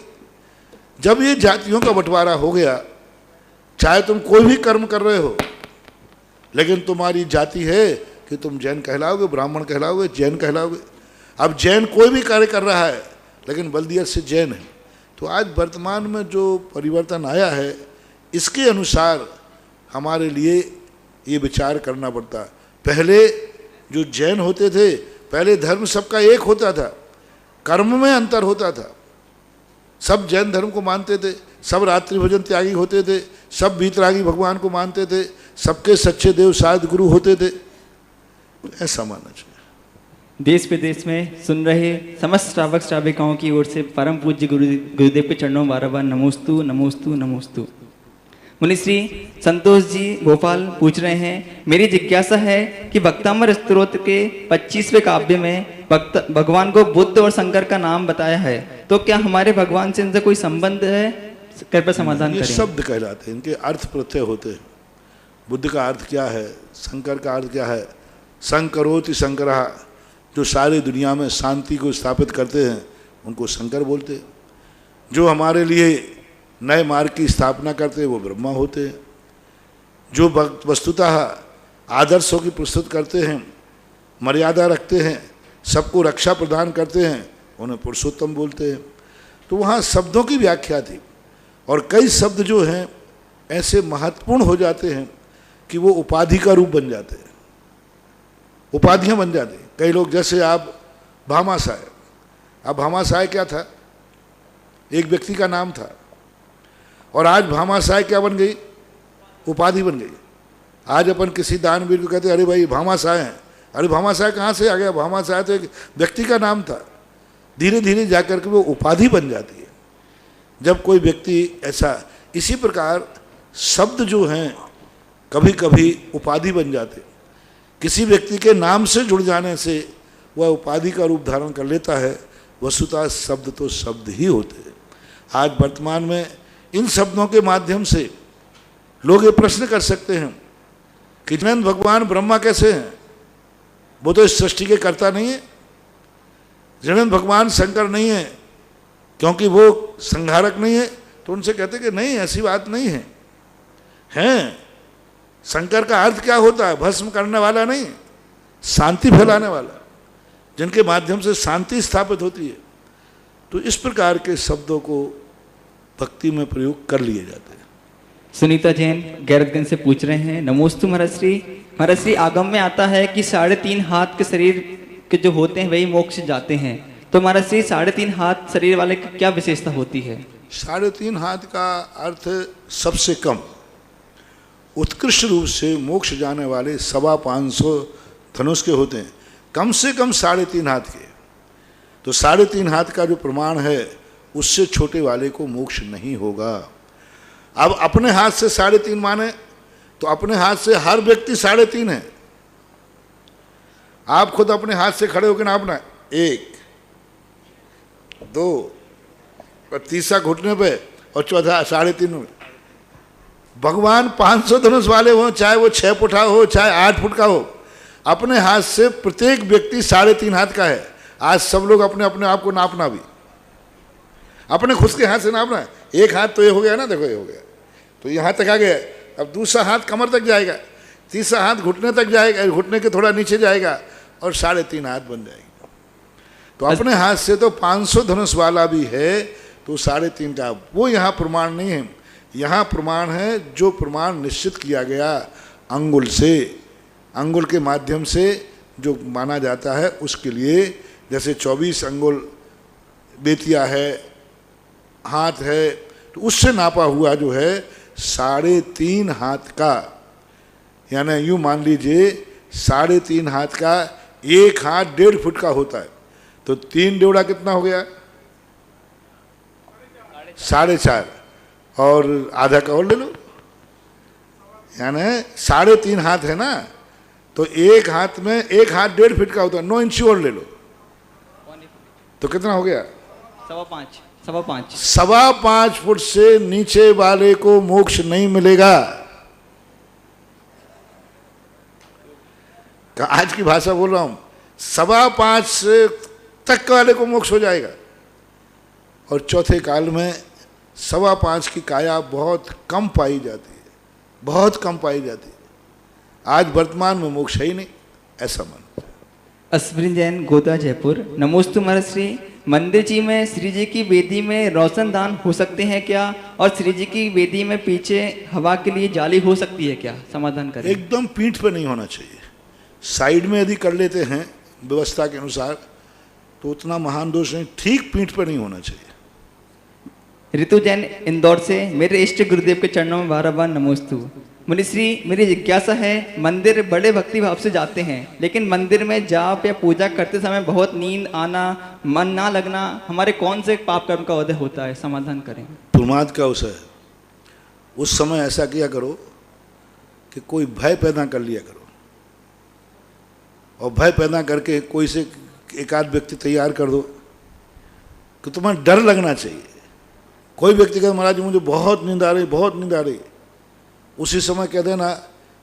जब ये जातियों का बंटवारा हो गया, चाहे तुम कोई भी कर्म कर रहे हो, लेकिन तुम्हारी जाति है कि तुम जैन कहलाओगे, ब्राह्मण कहलाओगे, जैन कहलाओगे। अब जैन कोई भी कार्य कर रहा है लेकिन बल्दियत से जैन है। तो आज वर्तमान में जो परिवर्तन आया है, इसके अनुसार हमारे लिए ये विचार करना पड़ता। पहले जो जैन होते थे, पहले धर्म सबका एक होता था, कर्म में अंतर होता था। सब जैन धर्म को मानते थे, सब रात्रि भोजन त्यागी होते थे, सब वीतरागी भगवान को मानते थे, सबके सच्चे देव शायद गुरु होते थे। ऐसा मानना चाहिए। देश विदेश में सुन रहे समस्त श्रावक श्राविकाओं की ओर से परम पूज्य गुरुदेव के चरणों बार बार नमोस्तु नमोस्तु नमोस्तु। मुनिश्री संतोष जी भोपाल पूछ रहे हैं, मेरी जिज्ञासा है कि भक्तामर स्तोत्र के 25वें काव्य में भगवान को बुद्ध और शंकर का नाम बताया है, तो क्या हमारे भगवान से इनसे कोई संबंध है? कृपया समाधान ये करें। शब्द कहलाते हैं, इनके अर्थ प्रत्यय होते हैं। बुद्ध का अर्थ क्या है, शंकर का अर्थ क्या है? संकरोति शंकरः, जो सारी दुनिया में शांति को स्थापित करते हैं उनको शंकर बोलते हैं। जो हमारे लिए नए मार्ग की स्थापना करते हैं वो ब्रह्मा होते हैं। जो वस्तुतः आदर्शों की प्रस्तुत करते हैं, मर्यादा रखते हैं, सबको रक्षा प्रदान करते हैं, उन्हें पुरुषोत्तम बोलते हैं। तो वहाँ शब्दों की व्याख्या थी, और कई शब्द जो हैं ऐसे महत्वपूर्ण हो जाते हैं कि वो उपाधि का रूप बन जाते हैं, उपाधियाँ बन जाती हैं। कई लोग, जैसे आप भामाशाय, अब भामाशाय क्या था? एक व्यक्ति का नाम था, और आज भामाशाय क्या बन गई? उपाधि बन गई। आज अपन किसी दानवीर को कहते हैं अरे भाई भामाशाय हैं, अरे भामाशाय कहाँ से आ गया? भामाशाय तो एक व्यक्ति का नाम था। धीरे धीरे जाकर के वो उपाधि बन जाती है जब कोई व्यक्ति ऐसा। इसी प्रकार शब्द जो हैं कभी कभी उपाधि बन जाते, किसी व्यक्ति के नाम से जुड़ जाने से वह उपाधि का रूप धारण कर लेता है। वस्तुतः शब्द तो शब्द ही होते हैं। आज वर्तमान में इन शब्दों के माध्यम से लोग ये प्रश्न कर सकते हैं कि जैन भगवान ब्रह्मा कैसे हैं? वो तो इस सृष्टि के कर्ता नहीं है। जैन भगवान शंकर नहीं है क्योंकि वो संहारक नहीं है। तो उनसे कहते कि नहीं, ऐसी बात नहीं है। हैं, शंकर का अर्थ क्या होता है? भस्म करने वाला नहीं, शांति फैलाने वाला, जिनके माध्यम से शांति स्थापित होती है। तो इस प्रकार के शब्दों को भक्ति में प्रयोग कर लिए जाते हैं। सुनीता जैन गैरतगंज से पूछ रहे हैं, नमोस्तु महाराज श्री। महाराज श्री, आगम में आता है कि 3.5 हाथ के शरीर के जो होते हैं वही मोक्ष जाते हैं। तो महाराज श्री, 3.5 हाथ शरीर वाले की क्या विशेषता होती है? 3.5 हाथ का अर्थ सबसे कम उत्कृष्ट रूप से मोक्ष जाने वाले 550 धनुष के होते हैं, कम से कम 3.5 हाथ के। तो 3.5 हाथ का जो प्रमाण है उससे छोटे वाले को मोक्ष नहीं होगा। अब अपने हाथ से 3.5 माने तो अपने हाथ से हर व्यक्ति 3.5 है। आप खुद अपने हाथ से खड़े होकर नापना, 1 2 और तीसरा घुटने पे और चौथा 3.5 में। भगवान 500 धनुष वाले हो, चाहे वो 6 फुट हो चाहे 8 फुट का हो, अपने हाथ से प्रत्येक व्यक्ति 3.5 हाथ का है। आज सब लोग अपने अपने आप को नापना भी अपने खुद के हाथ से नापना है। एक हाथ तो ये हो गया ना, देखो ये हो गया, तो यहाँ तक आ गया। अब दूसरा हाथ कमर तक जाएगा, तीसरा हाथ घुटने तक जाएगा, घुटने के थोड़ा नीचे जाएगा और 3.5 हाथ बन जाएगी। तो अपने हाथ से तो 500 धनुष वाला भी है, तो 3.5 का वो यहाँ प्रमाण नहीं है। यहाँ प्रमाण है जो प्रमाण निश्चित किया गया अंगुल से, अंगुल के माध्यम से जो माना जाता है उसके लिए। जैसे 24 अंगुल बेतिया है, हाथ है, तो उससे नापा हुआ जो है 3.5 हाथ का, यानी यूँ मान लीजिए 3.5 हाथ का एक हाथ 1.5 फुट का होता है। तो 3 डेवड़ा कितना हो गया? 4.5 और आधा का और ले लो, यानी 3.5 हाथ है ना। तो एक हाथ में एक हाथ 1.5 फीट का होता है, 9 इंची और ले लो तो कितना हो गया? 5.25 फुट से नीचे वाले को मोक्ष नहीं मिलेगा। आज की भाषा बोल रहा हूं, 5.25 से तक वाले को मोक्ष हो जाएगा। और चौथे काल में 5.25 की काया बहुत कम पाई जाती है, बहुत कम पाई जाती है। आज वर्तमान में मोक्ष है ही नहीं, ऐसा मन। अश्विन जैन गोदा जयपुर, नमोस्तु महाराज श्री। मंदिर जी में श्री जी की वेदी में रोशनदान हो सकते हैं क्या? और श्री जी की वेदी में पीछे हवा के लिए जाली हो सकती है क्या? समाधान करें। एकदम पीठ पे नहीं होना चाहिए, साइड में यदि कर लेते हैं व्यवस्था के अनुसार तो उतना महान दोष नहीं, ठीक पीठ पे नहीं होना चाहिए। ऋतु जैन इंदौर से, मेरे इष्ट गुरुदेव के चरणों में 12 बार नमोस्तु। मुनिश्री, मेरी जिज्ञासा है, मंदिर बड़े भक्ति भाव से जाते हैं, लेकिन मंदिर में जाप या पूजा करते समय बहुत नींद आना, मन ना लगना, हमारे कौन से पाप कर्म का उदय होता है? समाधान करें। प्रमाद का उस है, उस समय ऐसा किया करो कि कोई भय पैदा कर लिया करो, और भय पैदा करके कोई से एक आध व्यक्ति तैयार कर दो कि तुम्हें डर लगना चाहिए। कोई व्यक्ति कहे महाराज मुझे बहुत नींद आ रही, बहुत नींद आ रही, उसी समय कह देना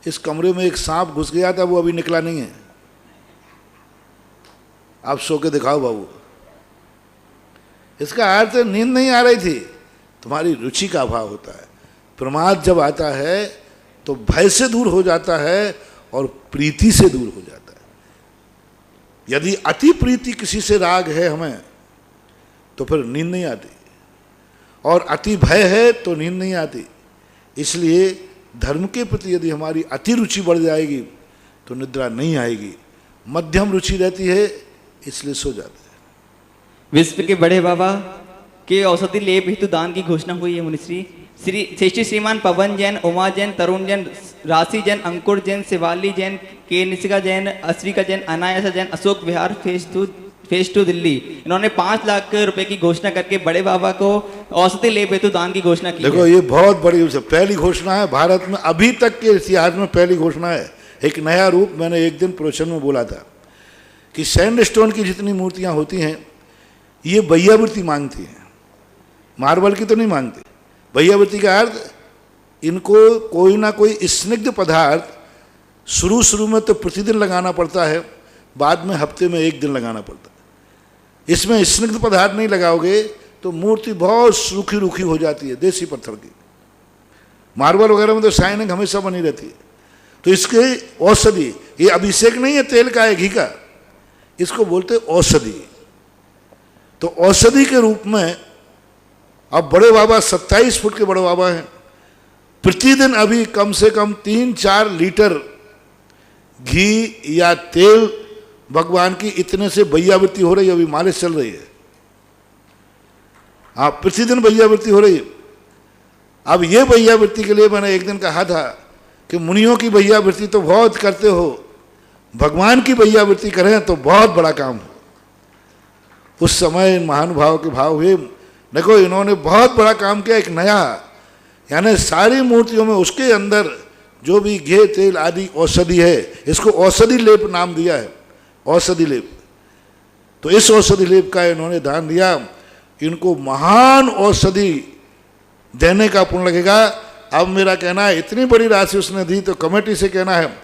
इस कमरे में एक सांप घुस गया था, वो अभी निकला नहीं है, आप सो के दिखाओ बाबू। इसका अर्थ नींद नहीं आ रही थी, तुम्हारी रुचि का अभाव होता है। प्रमाद जब आता है तो भय से दूर हो जाता है और प्रीति से दूर हो जाता है। यदि अति प्रीति किसी से राग है हमें तो फिर नींद नहीं आती, और अति भय है तो नींद नहीं आती। इसलिए धर्म के प्रति यदि हमारी अति रुचि बढ़ जाएगी तो निद्रा नहीं आएगी, मध्यम रुचि रहती है इसलिए सो जाते हैं। विश्व के बड़े बाबा के औषधि लेप हेतु दान की घोषणा हुई है मुनिश्री। श्री श्रीमान पवन जैन, उमा जैन, तरुण जैन, राशि जैन, अंकुर जैन, शिवाली जैन, के निशिका जैन, अश्विका जैन, अनायासा जैन, अशोक विहार फेज 2 दिल्ली, इन्होंने 5 लाख रुपए की घोषणा करके बड़े बाबा को औषधि लेप हेतु दान की घोषणा की। देखो ये बहुत बड़ी पहली घोषणा है भारत में, अभी तक के इतिहास में पहली घोषणा है। एक नया रूप मैंने एक दिन प्रवचन में बोला था कि सैंडस्टोन की जितनी मूर्तियां होती हैं ये बैयावृत्ति मांगती हैं, मार्बल की तो नहीं मांगती। बैयावृत्ति का अर्थ इनको कोई ना कोई स्निग्ध पदार्थ शुरू में तो प्रतिदिन लगाना पड़ता है, बाद में हफ्ते में 1 दिन लगाना पड़ता है। इसमें स्निग्ध पदार्थ नहीं लगाओगे तो मूर्ति बहुत सूखी रूखी हो जाती है, देसी पत्थर की। मार्बल वगैरह में तो शाइनिंग हमेशा बनी रहती है। तो इसके औषधि, ये अभिषेक नहीं है तेल का है, घी का, इसको बोलते औषधि। तो औषधि के रूप में अब बड़े बाबा 27 फुट के बड़े बाबा हैं, प्रतिदिन अभी कम से कम 3-4 लीटर घी या तेल भगवान की इतने से बैयावृत्ति हो रही है, अभी मालिश चल रही है। हाँ, प्रतिदिन बैयावृत्ति हो रही है। अब ये बैयावृत्ति के लिए मैंने एक दिन कहा था कि मुनियों की बैयावृत्ति तो बहुत करते हो, भगवान की बैयावृत्ति करें तो बहुत बड़ा काम हो। उस समय इन महानुभाव के भाव हुए। देखो इन्होंने बहुत बड़ा काम किया, एक नया, यानी सारी मूर्तियों में उसके अंदर जो भी घी तेल आदि औषधि है, इसको औषधि लेप नाम दिया है, औषधि लेप। तो इस औषधि लेप का इन्होंने दान दिया, इनको महान औषधि देने का पुण्य लगेगा। अब मेरा कहना है इतनी बड़ी राशि उसने दी तो कमेटी से कहना है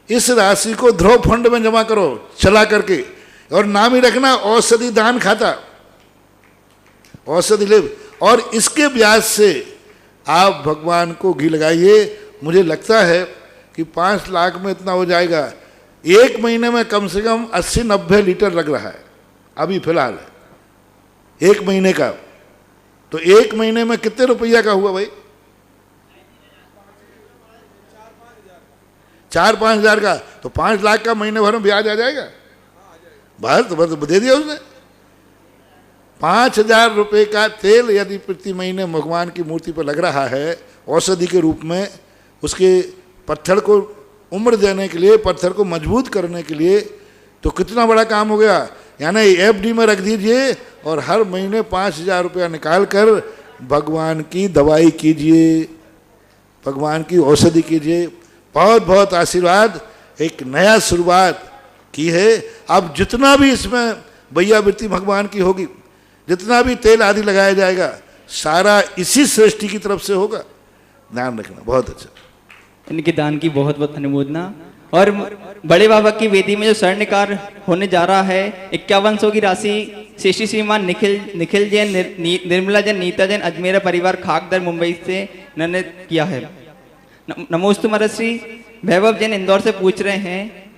इस राशि को ध्रुव फंड में जमा करो चला करके, और नाम ही रखना औषधि दान खाता, औषधि लेप, और इसके ब्याज से आप भगवान को घी लगाइए। मुझे लगता है कि 5 लाख में इतना हो जाएगा। 1 महीने में कम से कम 80-90 लीटर लग रहा है अभी फिलहाल, 1 महीने का। तो 1 महीने में कितने रुपया का हुआ भाई? 4-5 हज़ार का। तो 5 लाख का महीने भर में ब्याज आ जाएगा। बाहर तो दे दिया उसने। 5,000 रुपये का तेल यदि प्रति महीने भगवान की मूर्ति पर लग रहा है औषधि के रूप में, उसके पत्थर को उम्र देने के लिए, पत्थर को मजबूत करने के लिए, तो कितना बड़ा काम हो गया। यानी एफडी में रख दीजिए और हर महीने 5,000 रुपया निकाल कर भगवान की दवाई कीजिए, भगवान की औषधि कीजिए। बहुत बहुत आशीर्वाद, एक नया शुरुआत की है। अब जितना भी इसमें बैयावृत्ति भगवान की होगी, जितना भी तेल आदि लगाया जाएगा, सारा इसी सृष्टि की तरफ से होगा, ध्यान रखना। बहुत अच्छा, इनके दान की बहुत बहुत अनुमोदना। और बड़े बाबा की वेदी में जो स्वर्णकार होने जा रहा है, 5100 की राशि श्री श्रीमान निखिल जैन, निर्मला जैन, नीता जैन, अजमेरा परिवार खाकदर मुंबई से इन्होंने किया है। नमोस्तु महर्षि। वैभव जैन इंदौर से पूछ रहे हैं,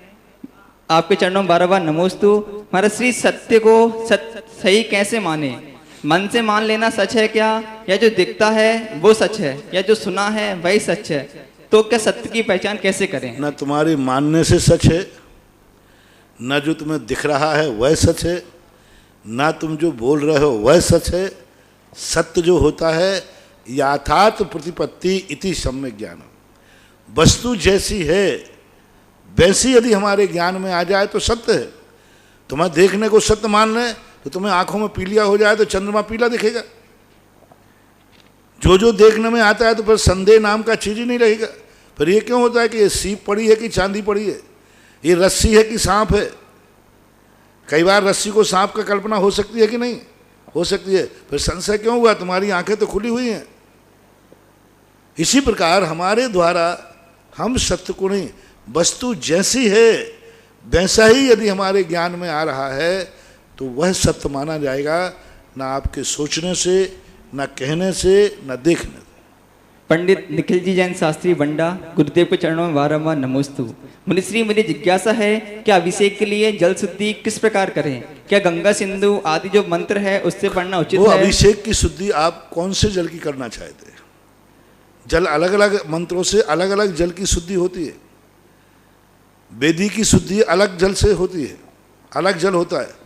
आपके चरणों में 12 बार नमोस्तु। महर्षि, सत्य को सही कैसे माने? मन से मान लेना सच है क्या, या जो दिखता है वो सच है, या जो सुना है वही सच है? तो क्या सत्य की पहचान कैसे करें? न तुम्हारे मानने से सच है, न जो तुम्हें दिख रहा है वह सच है, न तुम जो बोल रहे हो वह सच है। सत्य जो होता है याथात प्रतिपत्ति इति सम्यक ज्ञान, वस्तु जैसी है वैसी यदि हमारे ज्ञान में आ जाए तो सत्य है। तुम्हें देखने को सत्य मान लें तो तुम्हें आंखों में पीलिया हो जाए तो चंद्रमा पीला दिखेगा। जो जो देखने में आता है तो फिर संदेह नाम का चीज ही नहीं रहेगा। फिर ये क्यों होता है कि ये सीप पड़ी है कि चांदी पड़ी है, ये रस्सी है कि सांप है? कई बार रस्सी को सांप का कल्पना हो सकती है कि नहीं, हो सकती है। फिर संशय क्यों हुआ? तुम्हारी आंखें तो खुली हुई हैं। इसी प्रकार हमारे द्वारा हम सत्य को नहीं, वस्तु जैसी है वैसा ही यदि हमारे ज्ञान में आ रहा है तो वह सत्य माना जाएगा, ना आपके सोचने से, ना कहने से, ना देखने से। पंडित निखिल जी जैन शास्त्री बंडा, गुरुदेव के चरणों में बारंबार नमोस्तु। मुनिश्री, मेरी जिज्ञासा है क्या अभिषेक के लिए जल शुद्धि किस प्रकार करें? क्या गंगा सिंधु आदि जो मंत्र है उससे पढ़ना उचित है? अभिषेक की शुद्धि आप कौन से जल की करना चाहते हैं? जल अलग अलग मंत्रों से अलग अलग जल की शुद्धि होती है। वेदी की शुद्धि अलग जल से होती है, अलग जल होता है।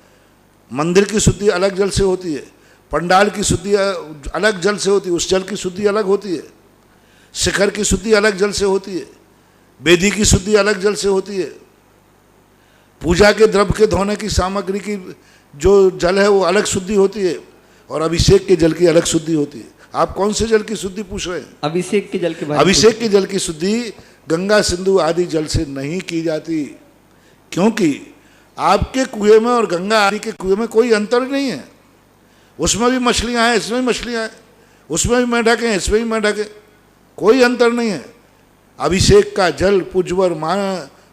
मंदिर की शुद्धि अलग जल से होती है। पंडाल की शुद्धि अलग जल से होती है, उस जल की शुद्धि अलग होती है। शिखर की शुद्धि अलग जल से होती है। वेदी की शुद्धि अलग जल से होती है। पूजा के द्रव्य के धोने की सामग्री की जो जल है वो अलग शुद्धि होती है, और अभिषेक के जल की अलग शुद्धि होती है। आप कौन से जल की शुद्धि पूछ रहे हैं? अभिषेक के जल के बारे में। अभिषेक के जल की शुद्धि गंगा सिंधु आदि जल से नहीं की जाती, क्योंकि आपके कुएं में और गंगा आदि के कुएं में कोई अंतर नहीं है। उसमें भी मछलियां हैं, इसमें भी मछलियां हैं, उसमें भी मेंढक हैं, इसमें भी मेंढक है, कोई अंतर नहीं है। अभिषेक का जल पूज्यवर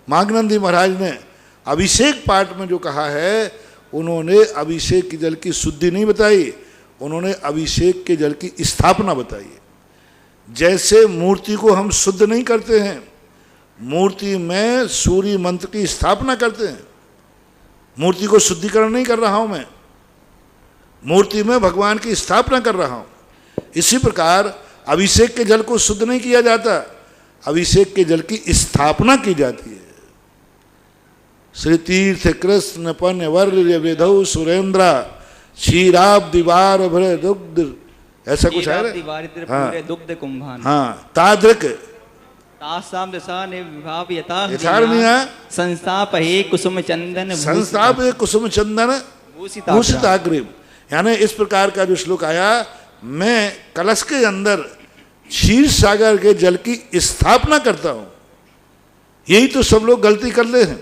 मागनंदी महाराज ने अभिषेक पाठ में जो कहा है, उन्होंने अभिषेक के जल की शुद्धि नहीं बताई, उन्होंने अभिषेक के जल की स्थापना बताई। जैसे मूर्ति को हम शुद्ध नहीं करते हैं, मूर्ति में सूर्य मंत्र की स्थापना करते हैं। मूर्ति को शुद्धिकरण नहीं कर रहा हूं मैं, मूर्ति में भगवान की स्थापना कर रहा हूं। इसी प्रकार अभिषेक के जल को शुद्ध नहीं किया जाता, अभिषेक के जल की स्थापना की जाती है। श्री तीर्थ कृष्ण पन वर्य विधौ सुरेंद्र क्षीराब दीवार भरे दुग्ध, ऐसा कुछ है ना? हाँ, दुग्ध कुंभान, हाँ, तादृक तासाम दशा ने विभाव यथा संस्थाप हे कुसुम चंदन, संस्थाप हे कुसुम चंदन भूषिताग्रिम। यानी इस प्रकार का जो श्लोक आया, मैं कलश के अंदर क्षीर सागर के जल की स्थापना करता हूं। यही तो सब लोग गलती कर ले हैं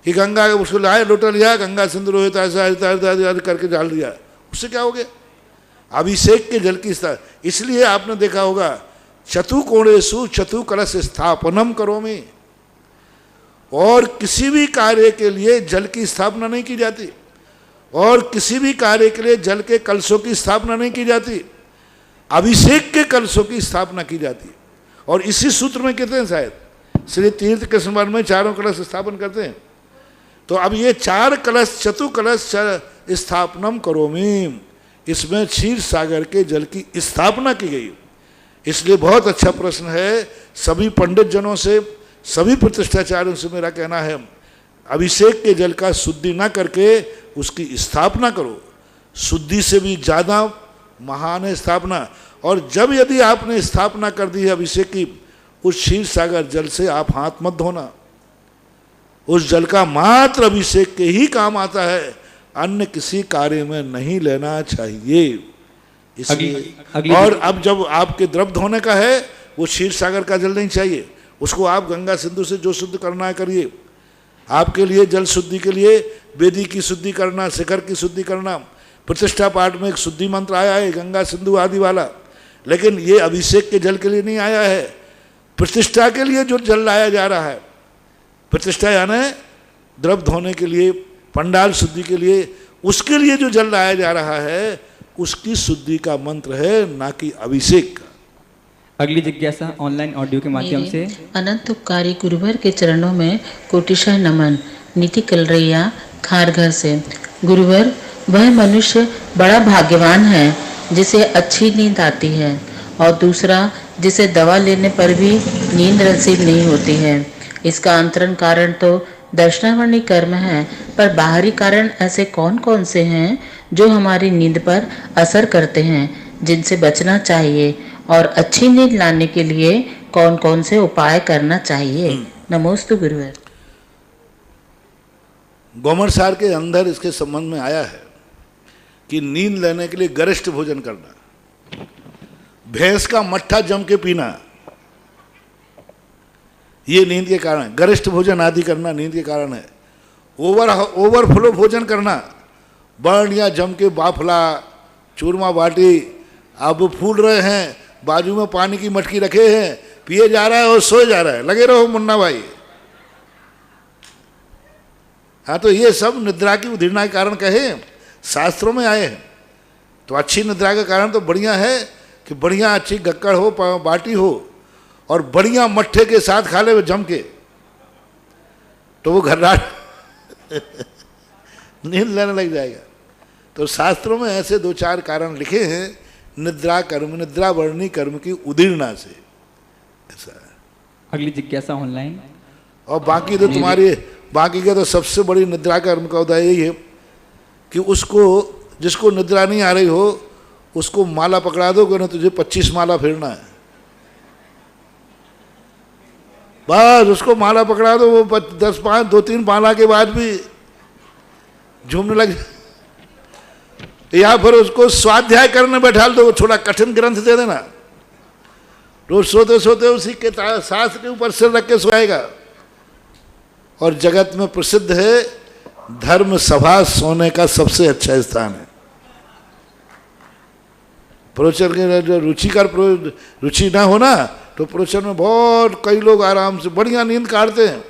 कि गंगा उसको लाए, लोटा लिया, गंगा सिंधु रोहित ऐसा करके डाल दिया, उससे क्या हो गया? अभिषेक के जल की स्थापना। इसलिए आपने देखा होगा चतुकोणेषु चतु कलश स्थापनम करोमि, और किसी भी कार्य के लिए जल की स्थापना नहीं की जाती, और किसी भी कार्य के लिए जल के कलशों की स्थापना नहीं की जाती, अभिषेक के कलशों की स्थापना की जाती है। और इसी सूत्र में कहते हैं शायद श्री तीर्थ कृष्ण में चारों कलश स्थापन करते हैं। तो अब ये चार कलश चतु कलश स्थापनम करोमि, इसमें क्षीर सागर के जल की स्थापना की गई। इसलिए बहुत अच्छा प्रश्न है। सभी पंडित जनों से, सभी प्रतिष्ठाचार्यों से मेरा कहना है, अभिषेक के जल का शुद्धि ना करके उसकी स्थापना करो। शुद्धि से भी ज़्यादा महान है स्थापना। और जब यदि आपने स्थापना कर दी है अभिषेक की, उस क्षीर सागर जल से आप हाथ मत धोना। उस जल का मात्र अभिषेक के ही काम आता है, अन्य किसी कार्य में नहीं लेना चाहिए। इसलिए और अब जब आपके द्रव्य धोने का है, वो क्षीर सागर का जल नहीं चाहिए, उसको आप गंगा सिंधु से जो शुद्ध करना है करिए। आपके लिए जल शुद्धि के लिए वेदी की शुद्धि करना, शिखर की शुद्धि करना, प्रतिष्ठा पाठ में एक शुद्धि मंत्र आया है गंगा सिंधु आदि वाला, लेकिन ये अभिषेक के जल के लिए नहीं आया है। प्रतिष्ठा के लिए जो जल लाया जा रहा है, प्रतिष्ठा यानी द्रव्य धोने के लिए, पंडाल शुद्धि के लिए, उसके लिए जो जल लाया जा रहा है, उसकी शुद्धि का मंत्र है, ना कि अभिषेक का। अगली जिज्ञासा ऑनलाइन ऑडियो के माध्यम से। अनंत उपकारी गुरुवर के चरणों में कोटिशा नमन। नीति कलरैया खारघर से। गुरुवर, वह मनुष्य बड़ा भाग्यवान है जिसे अच्छी नींद आती है, और दूसरा जिसे दवा लेने पर भी नींद नसीब नहीं होती है। इसका अंतरण कारण तो दर्शनावरणी कर्म है, पर बाहरी कारण ऐसे कौन कौन से हैं जो हमारी नींद पर असर करते हैं, जिनसे बचना चाहिए, और अच्छी नींद लाने के लिए कौन कौन से उपाय करना चाहिए? नमोस्तु गुरुवर। गोमरसार के अंदर इसके संबंध में आया है कि नींद लेने के लिए गरिष्ठ भोजन करना, भैंस का मट्ठा जम के पीना, ये नींद के कारण है। गरिष्ठ भोजन आदि करना नींद के कारण है। ओवरफ्लो भोजन करना, बर्न या जम के बाफला चूरमा बाटी, अब फूल रहे हैं, बाजू में पानी की मटकी रखे हैं, पिए जा रहा है और सोए जा रहा है। लगे रहो मुन्ना भाई। हाँ, तो ये सब निद्रा की उधीरना के कारण कहे शास्त्रों में आए हैं। तो अच्छी निद्रा का कारण तो बढ़िया है कि बढ़िया अच्छी गक्कड़ हो, बाटी हो और बढ़िया मट्ठे के साथ खा ले जम के, तो वो घर्राट नींद लेने लग जाएगा। तो शास्त्रों में ऐसे 2-4 कारण लिखे हैं निद्रा कर्म, निद्रा वर्णी कर्म की उदीरना से, ऐसा है। अगली जिज्ञासा ऑनलाइन। और बाकी तो तुम्हारी बाकी का तो सबसे बड़ी निद्रा कर्म का उदय यही है कि उसको, जिसको निद्रा नहीं आ रही हो उसको माला पकड़ा दो, ना तुझे 25 माला फेरना है, बस उसको माला पकड़ा दो, वो 2-3 माला के बाद भी झूमने लग। या फिर उसको स्वाध्याय करने बैठा दो, थोड़ा कठिन ग्रंथ दे देना, रोज सोते सोते उसी के शास्त्र के ऊपर सिर रख के सोएगा। और जगत में प्रसिद्ध है धर्म सभा सोने का सबसे अच्छा स्थान है। प्रवचन के जो रुचि ना हो ना, तो प्रवचन में बहुत कई लोग आराम से बढ़िया नींद काटते हैं।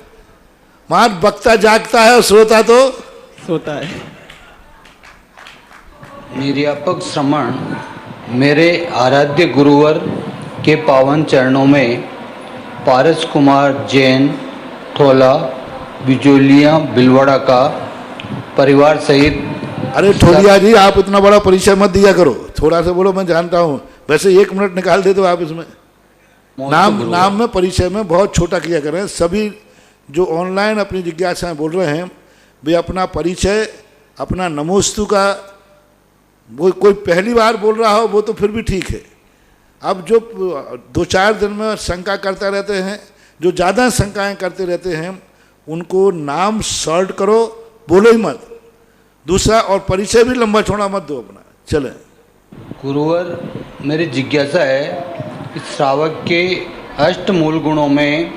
मान वक्ता जागता है और श्रोता तो सोता है। निर्यापक श्रवण मेरे आराध्य गुरुवर के पावन चरणों में पारस कुमार जैन, ठोला, बिजोलिया, बिलवाड़ा का परिवार सहित। अरे ठोलिया जी, आप इतना बड़ा परिचय मत दिया करो, थोड़ा सा बोलो, मैं जानता हूँ। वैसे 1 मिनट निकाल दे दो आप इसमें। नाम में परिचय में बहुत छोटा किया करें। सभी जो ऑनलाइन अपनी जिज्ञासाएं बोल रहे हैं वे अपना परिचय, अपना नमोस्तु का, वो कोई पहली बार बोल रहा हो वो तो फिर भी ठीक है। अब जो 2-4 दिन में शंका करते रहते हैं, जो ज़्यादा शंकाएं करते रहते हैं, उनको नाम शॉर्ट करो, बोलो ही मत। दूसरा, और परिचय भी लंबा छोड़ा मत दो अपना। चले गुरुवर, मेरी जिज्ञासा है कि श्रावक के 8 मूल गुणों में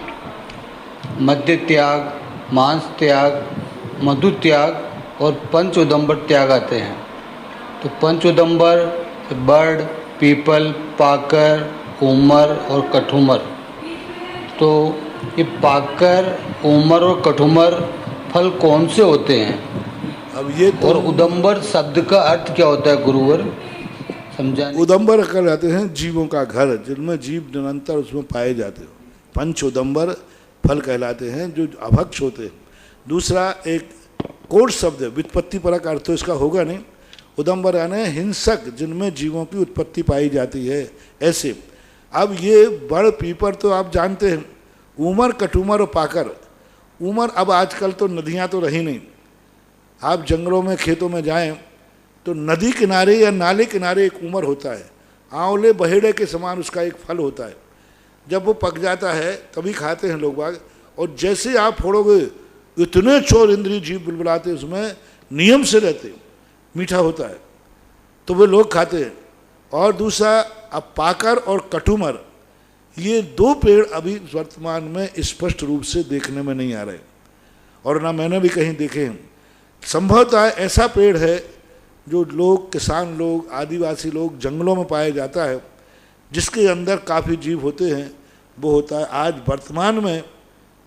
मद्य त्याग, मांस त्याग, मधु त्याग और पंच उदंबर त्याग आते हैं। तो पंच उदंबर बर्ड, पीपल, पाकर, उमर और कठुमर। तो ये पाकर, उमर और कठुमर फल कौन से होते हैं? अब ये तो और उदंबर शब्द का अर्थ क्या होता है गुरुवर, समझाने। उदंबर कहलाते हैं जीवों का घर, जिनमें जीव निरंतर उसमें पाए जाते हो। पंच उदंबर फल कहलाते हैं जो अभक्ष होते हैं। दूसरा एक कोड शब्द है, व्युत्पत्ति परक अर्थ तो इसका होगा नहीं। उदंबर यानी हिंसक, जिनमें जीवों की उत्पत्ति पाई जाती है, ऐसे। अब ये बड़ पीपर तो आप जानते हैं, उमर, कटुमर और पाकर। उमर, अब आजकल तो नदियाँ तो रही नहीं, आप जंगलों में खेतों में जाएं तो नदी किनारे या नाले किनारे एक उमर होता है, आंवले बहेड़े के समान उसका एक फल होता है। जब वो पक जाता है तभी खाते हैं लोग बाग, और जैसे आप फोड़ोगे इतने चोर इंद्रिय जीव बुलबुलाते, उसमें नियम से रहते, मीठा होता है, तो वे लोग खाते हैं। और दूसरा, अब पाकर और कटुमर, ये 2 पेड़ अभी वर्तमान में स्पष्ट रूप से देखने में नहीं आ रहे, और ना मैंने भी कहीं देखे हैं। संभवतः ऐसा पेड़ है जो लोग, किसान लोग, आदिवासी लोग जंगलों में पाया जाता है, जिसके अंदर काफ़ी जीव होते हैं, वो होता है। आज वर्तमान में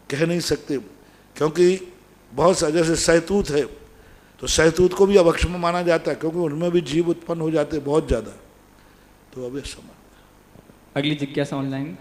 कह नहीं सकते, क्योंकि बहुत सा, जैसे सहतूत है, तो सहतूत को भी अभक्ष में माना जाता है, क्योंकि उनमें भी जीव उत्पन्न हो जाते हैं बहुत ज़्यादा। तो अब समय। अगली जिज्ञासा ऑनलाइन।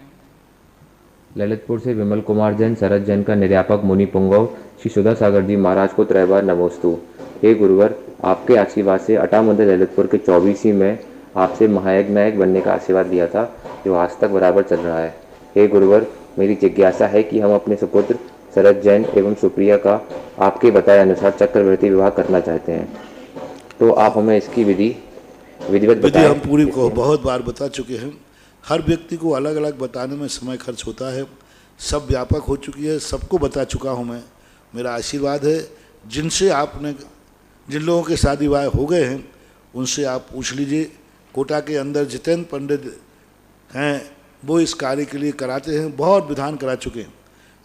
ललितपुर से विमल कुमार जैन, शरद जैन का निर्यापक मुनि पुंगव श्री सुधा सागर जी महाराज को त्रैबार नमोस्तु। हे गुरुवर, आपके आशीर्वाद से अटा मंदिर ललितपुर के 24वीं में आपसे महायज्ञ नायक बनने का आशीर्वाद लिया था, जो आज तक बराबर चल रहा है। हे गुरुवर, मेरी जिज्ञासा है कि हम अपने सुपुत्र शरद जैन एवं सुप्रिया का आपके बताए अनुसार चक्रवर्ती विवाह करना चाहते हैं, तो आप हमें इसकी विधिवत बताएं। हम पूरी को बहुत बार बता चुके हैं। हर व्यक्ति को अलग अलग बताने में समय खर्च होता है, सब व्यापक हो चुकी है, सबको बता चुका हूँ मैं। मेरा आशीर्वाद है, जिन लोगों के शादी विवाह हो गए हैं उनसे आप पूछ लीजिए। कोटा के अंदर जितेंद्र पंडित हैं, वो इस कार्य के लिए कराते हैं, बहुत विधान करा चुके हैं,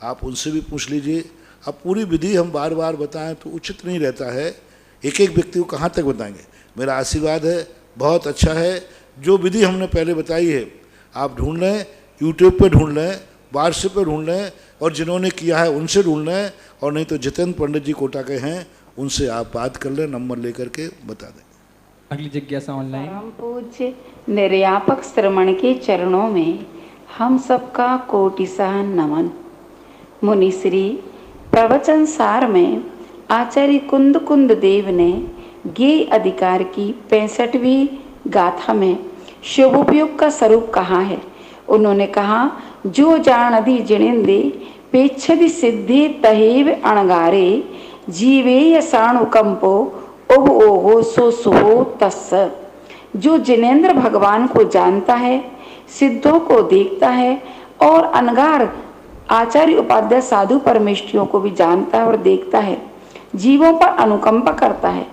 आप उनसे भी पूछ लीजिए। अब पूरी विधि हम बार बार बताएं तो उचित नहीं रहता है, एक एक व्यक्ति को कहाँ तक बताएंगे। मेरा आशीर्वाद है, बहुत अच्छा है। जो विधि हमने पहले बताई है आप ढूंढ लें, यूट्यूब पे ढूंढ लें, व्हाट्सएप पे ढूंढ लें, और जिन्होंने किया है उनसे ढूंढ लें, और नहीं तो जितेंद्र पंडित जी कोटा के हैं उनसे आप बात कर लें, नंबर लेकर के बता दें। अगली जिज्ञासा ऑनलाइन। परम पूज्य निर्यापक श्रमण के चरणों में हम सबका कोटिशाह नमन। मुनिश्री प्रवचन सार में आचार्य कुंद कुंद देव ने ज्ञेय अधिकार की 65वीं गाथा में शुभोपयोग का स्वरूप कहा है। उन्होंने कहा, जो जानदि जिणेंदे पेक्षदि सिद्धि तहेव अणगारे जीवे यसाणुकंपो ओह ओहो सो सुहो तस्स। जो जिनेंद्र भगवान को जानता है, सिद्धों को देखता है और अनगार आचार्य उपाध्याय साधु परमेष्ठियों को भी जानता है और देखता है, जीवों पर अनुकंपा करता है,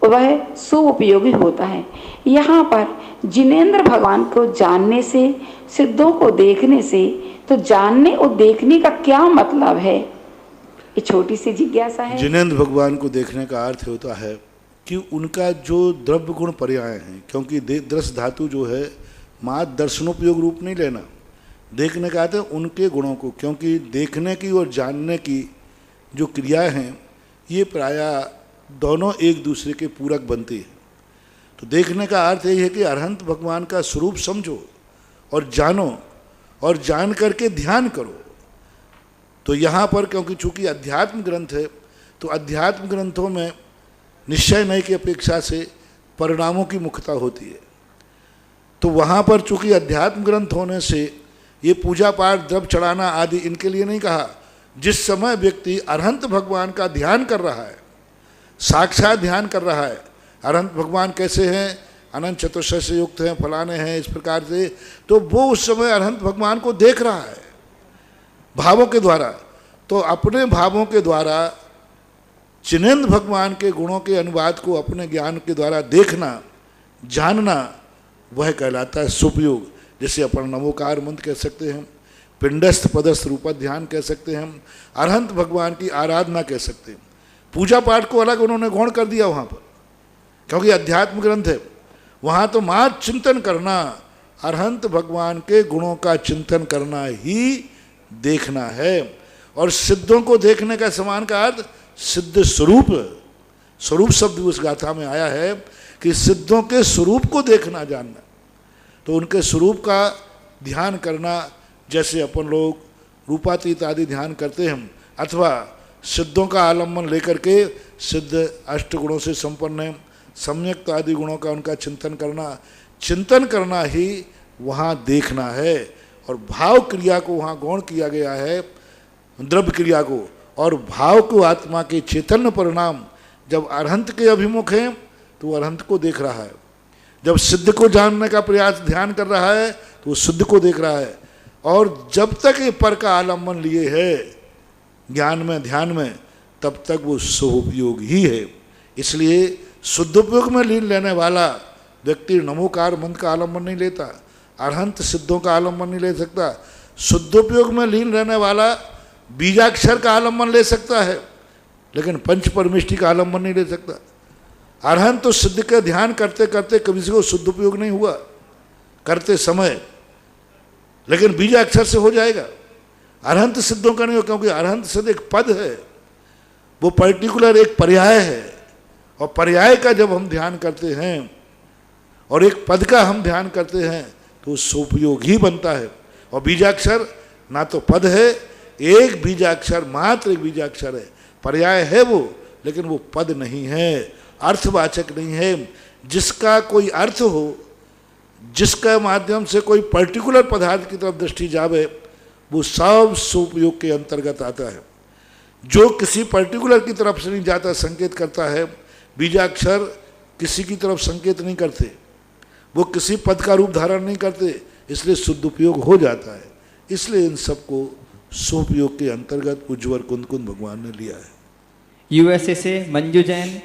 वह सुउपयोगी होता है। यहाँ पर जिनेंद्र भगवान को जानने से, सिद्धों को देखने से, तो जानने और देखने का क्या मतलब है, ये छोटी सी जिज्ञासा है। जिनेंद्र भगवान को देखने का अर्थ होता है कि उनका जो द्रव्य गुण पर्याय हैं, क्योंकि दृश्य धातु जो है मात्र दर्शनोपयोग रूप नहीं लेना, देखने का अर्थ है उनके गुणों को, क्योंकि देखने की और जानने की जो क्रियाएं हैं ये प्रायः दोनों एक दूसरे के पूरक बनती है। तो देखने का अर्थ यही है कि अरहंत भगवान का स्वरूप समझो और जानो, और जान करके ध्यान करो। तो यहाँ पर क्योंकि चूँकि अध्यात्म ग्रंथ है, तो अध्यात्म ग्रंथों में निश्चय नहीं की अपेक्षा से परिणामों की मुख्यता होती है। तो वहाँ पर चूँकि अध्यात्म ग्रंथ होने से ये पूजा पाठ द्रव्य चढ़ाना आदि इनके लिए नहीं कहा। जिस समय व्यक्ति अरहंत भगवान का ध्यान कर रहा है, साक्षात ध्यान कर रहा है, अरहंत भगवान कैसे हैं, अनंत चतुर्दश से युक्त हैं, फलाने हैं, इस प्रकार से, तो वो उस समय अरहंत भगवान को देख रहा है भावों के द्वारा। तो अपने भावों के द्वारा जिनेंद्र भगवान के गुणों के अनुवाद को अपने ज्ञान के द्वारा देखना, जानना, वह कहलाता है सुपयोग। जैसे अपन नमोकार मंत्र कह सकते हैं, पिंडस्थ पदस्थ रूप ध्यान कह सकते हैं, अरहंत भगवान की आराधना कह सकते हैं। पूजा पाठ को अलग उन्होंने गौण कर दिया वहाँ पर, क्योंकि अध्यात्म ग्रंथ है। वहाँ तो मात्र चिंतन करना, अरहंत भगवान के गुणों का चिंतन करना ही देखना है। और सिद्धों को देखने का समान का अर्थ सिद्ध स्वरूप, स्वरूप शब्द उस गाथा में आया है कि सिद्धों के स्वरूप को देखना जानना। तो उनके स्वरूप का ध्यान करना, जैसे अपन लोग रूपातीत आदि ध्यान करते हैं, अथवा सिद्धों का आलम्बन लेकर के सिद्ध अष्ट गुणों से संपन्न है, सम्यक्त आदि गुणों का उनका चिंतन करना ही वहाँ देखना है। और भाव क्रिया को वहाँ गौण किया गया है, द्रव्य क्रिया को, और भाव को आत्मा के चैतन्य परिणाम जब अरहंत के अभिमुख हैं तो अरहंत को देख रहा है, जब सिद्ध को जानने का प्रयास ध्यान कर रहा है तो वो सिद्ध को देख रहा है। और जब तक ये पर का आलम्बन लिए है ज्ञान में, ध्यान में, तब तक वो शुभोपयोग ही है। इसलिए शुद्धोपयोग में लीन लेने वाला व्यक्ति नमोकार मंत्र का आलम्बन नहीं लेता, अरहंत सिद्धों का आलम्बन नहीं ले सकता। शुद्धोपयोग में लीन रहने वाला बीजाक्षर का आलम्बन ले सकता है, लेकिन पंच परमेष्टि का आलम्बन नहीं ले सकता। अरहंत तो सिद्ध का ध्यान करते करते कभी से को शुद्धोपयोग नहीं हुआ करते समय, लेकिन बीजाक्षर से हो जाएगा। अरहंत सिद्धों का नहीं हो, क्योंकि अरहंत सिद्ध एक पद है, वो पर्टिकुलर एक पर्याय है। और पर्याय का जब हम ध्यान करते हैं और एक पद का हम ध्यान करते हैं तो सुपयोग ही बनता है। और बीजाक्षर ना तो पद है, एक बीजाक्षर, मात्र एक बीजाक्षर है, पर्याय है वो, लेकिन वो पद नहीं है, अर्थवाचक नहीं है। जिसका कोई अर्थ हो, जिसका माध्यम से कोई पर्टिकुलर पदार्थ की तरफ दृष्टि जावे, वो सब सुपयोग के अंतर्गत आता है। जो किसी पर्टिकुलर की तरफ से नहीं जाता, संकेत करता है, बीजाक्षर किसी की तरफ संकेत नहीं करते, वो किसी पद का रूप धारण नहीं करते, इसलिए शुद्ध उपयोग हो जाता है। इसलिए इन सबको सुपयोग के अंतर्गत उज्ज्वल कुंद कुंद भगवान ने लिया है। यूएसए से मंजू जैन,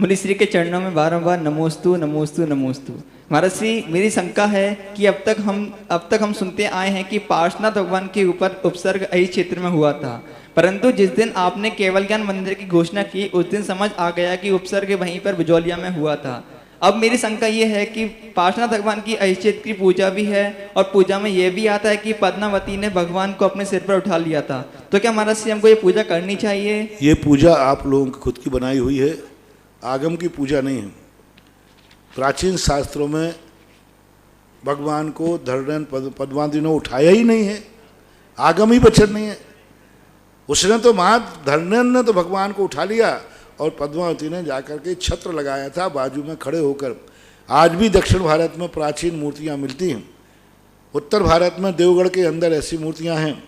मुनिश्री के चरणों में बारंबार नमोस्तु नमोस्तु नमोस्तु। महाराज श्री, मेरी शंका है कि अब तक हम सुनते आए हैं कि पार्श्वनाथ भगवान के ऊपर उपसर्ग इस क्षेत्र में हुआ था, परंतु जिस दिन आपने केवल ज्ञान मंदिर की घोषणा की उस दिन समझ आ गया कि उपसर्ग वहीं पर बिजौलिया में हुआ था। अब मेरी शंका ये है कि पार्श्वनाथ भगवान की अहिचेत की पूजा भी है और पूजा में ये भी आता है कि पद्मावती ने भगवान को अपने सिर पर उठा लिया था, तो क्या महाराज श्री हमको ये पूजा करनी चाहिए? ये पूजा आप लोगों की खुद की बनाई हुई है, आगम की पूजा नहीं है। प्राचीन शास्त्रों में भगवान को धरणन पद्मावती ने उठाया ही नहीं है, आगम ही वचन नहीं है। उसने तो धरणन ने तो भगवान को उठा लिया और पद्मावती ने जाकर के छत्र लगाया था बाजू में खड़े होकर। आज भी दक्षिण भारत में प्राचीन मूर्तियां मिलती हैं। उत्तर भारत में देवगढ़ के अंदर ऐसी मूर्तियां हैं,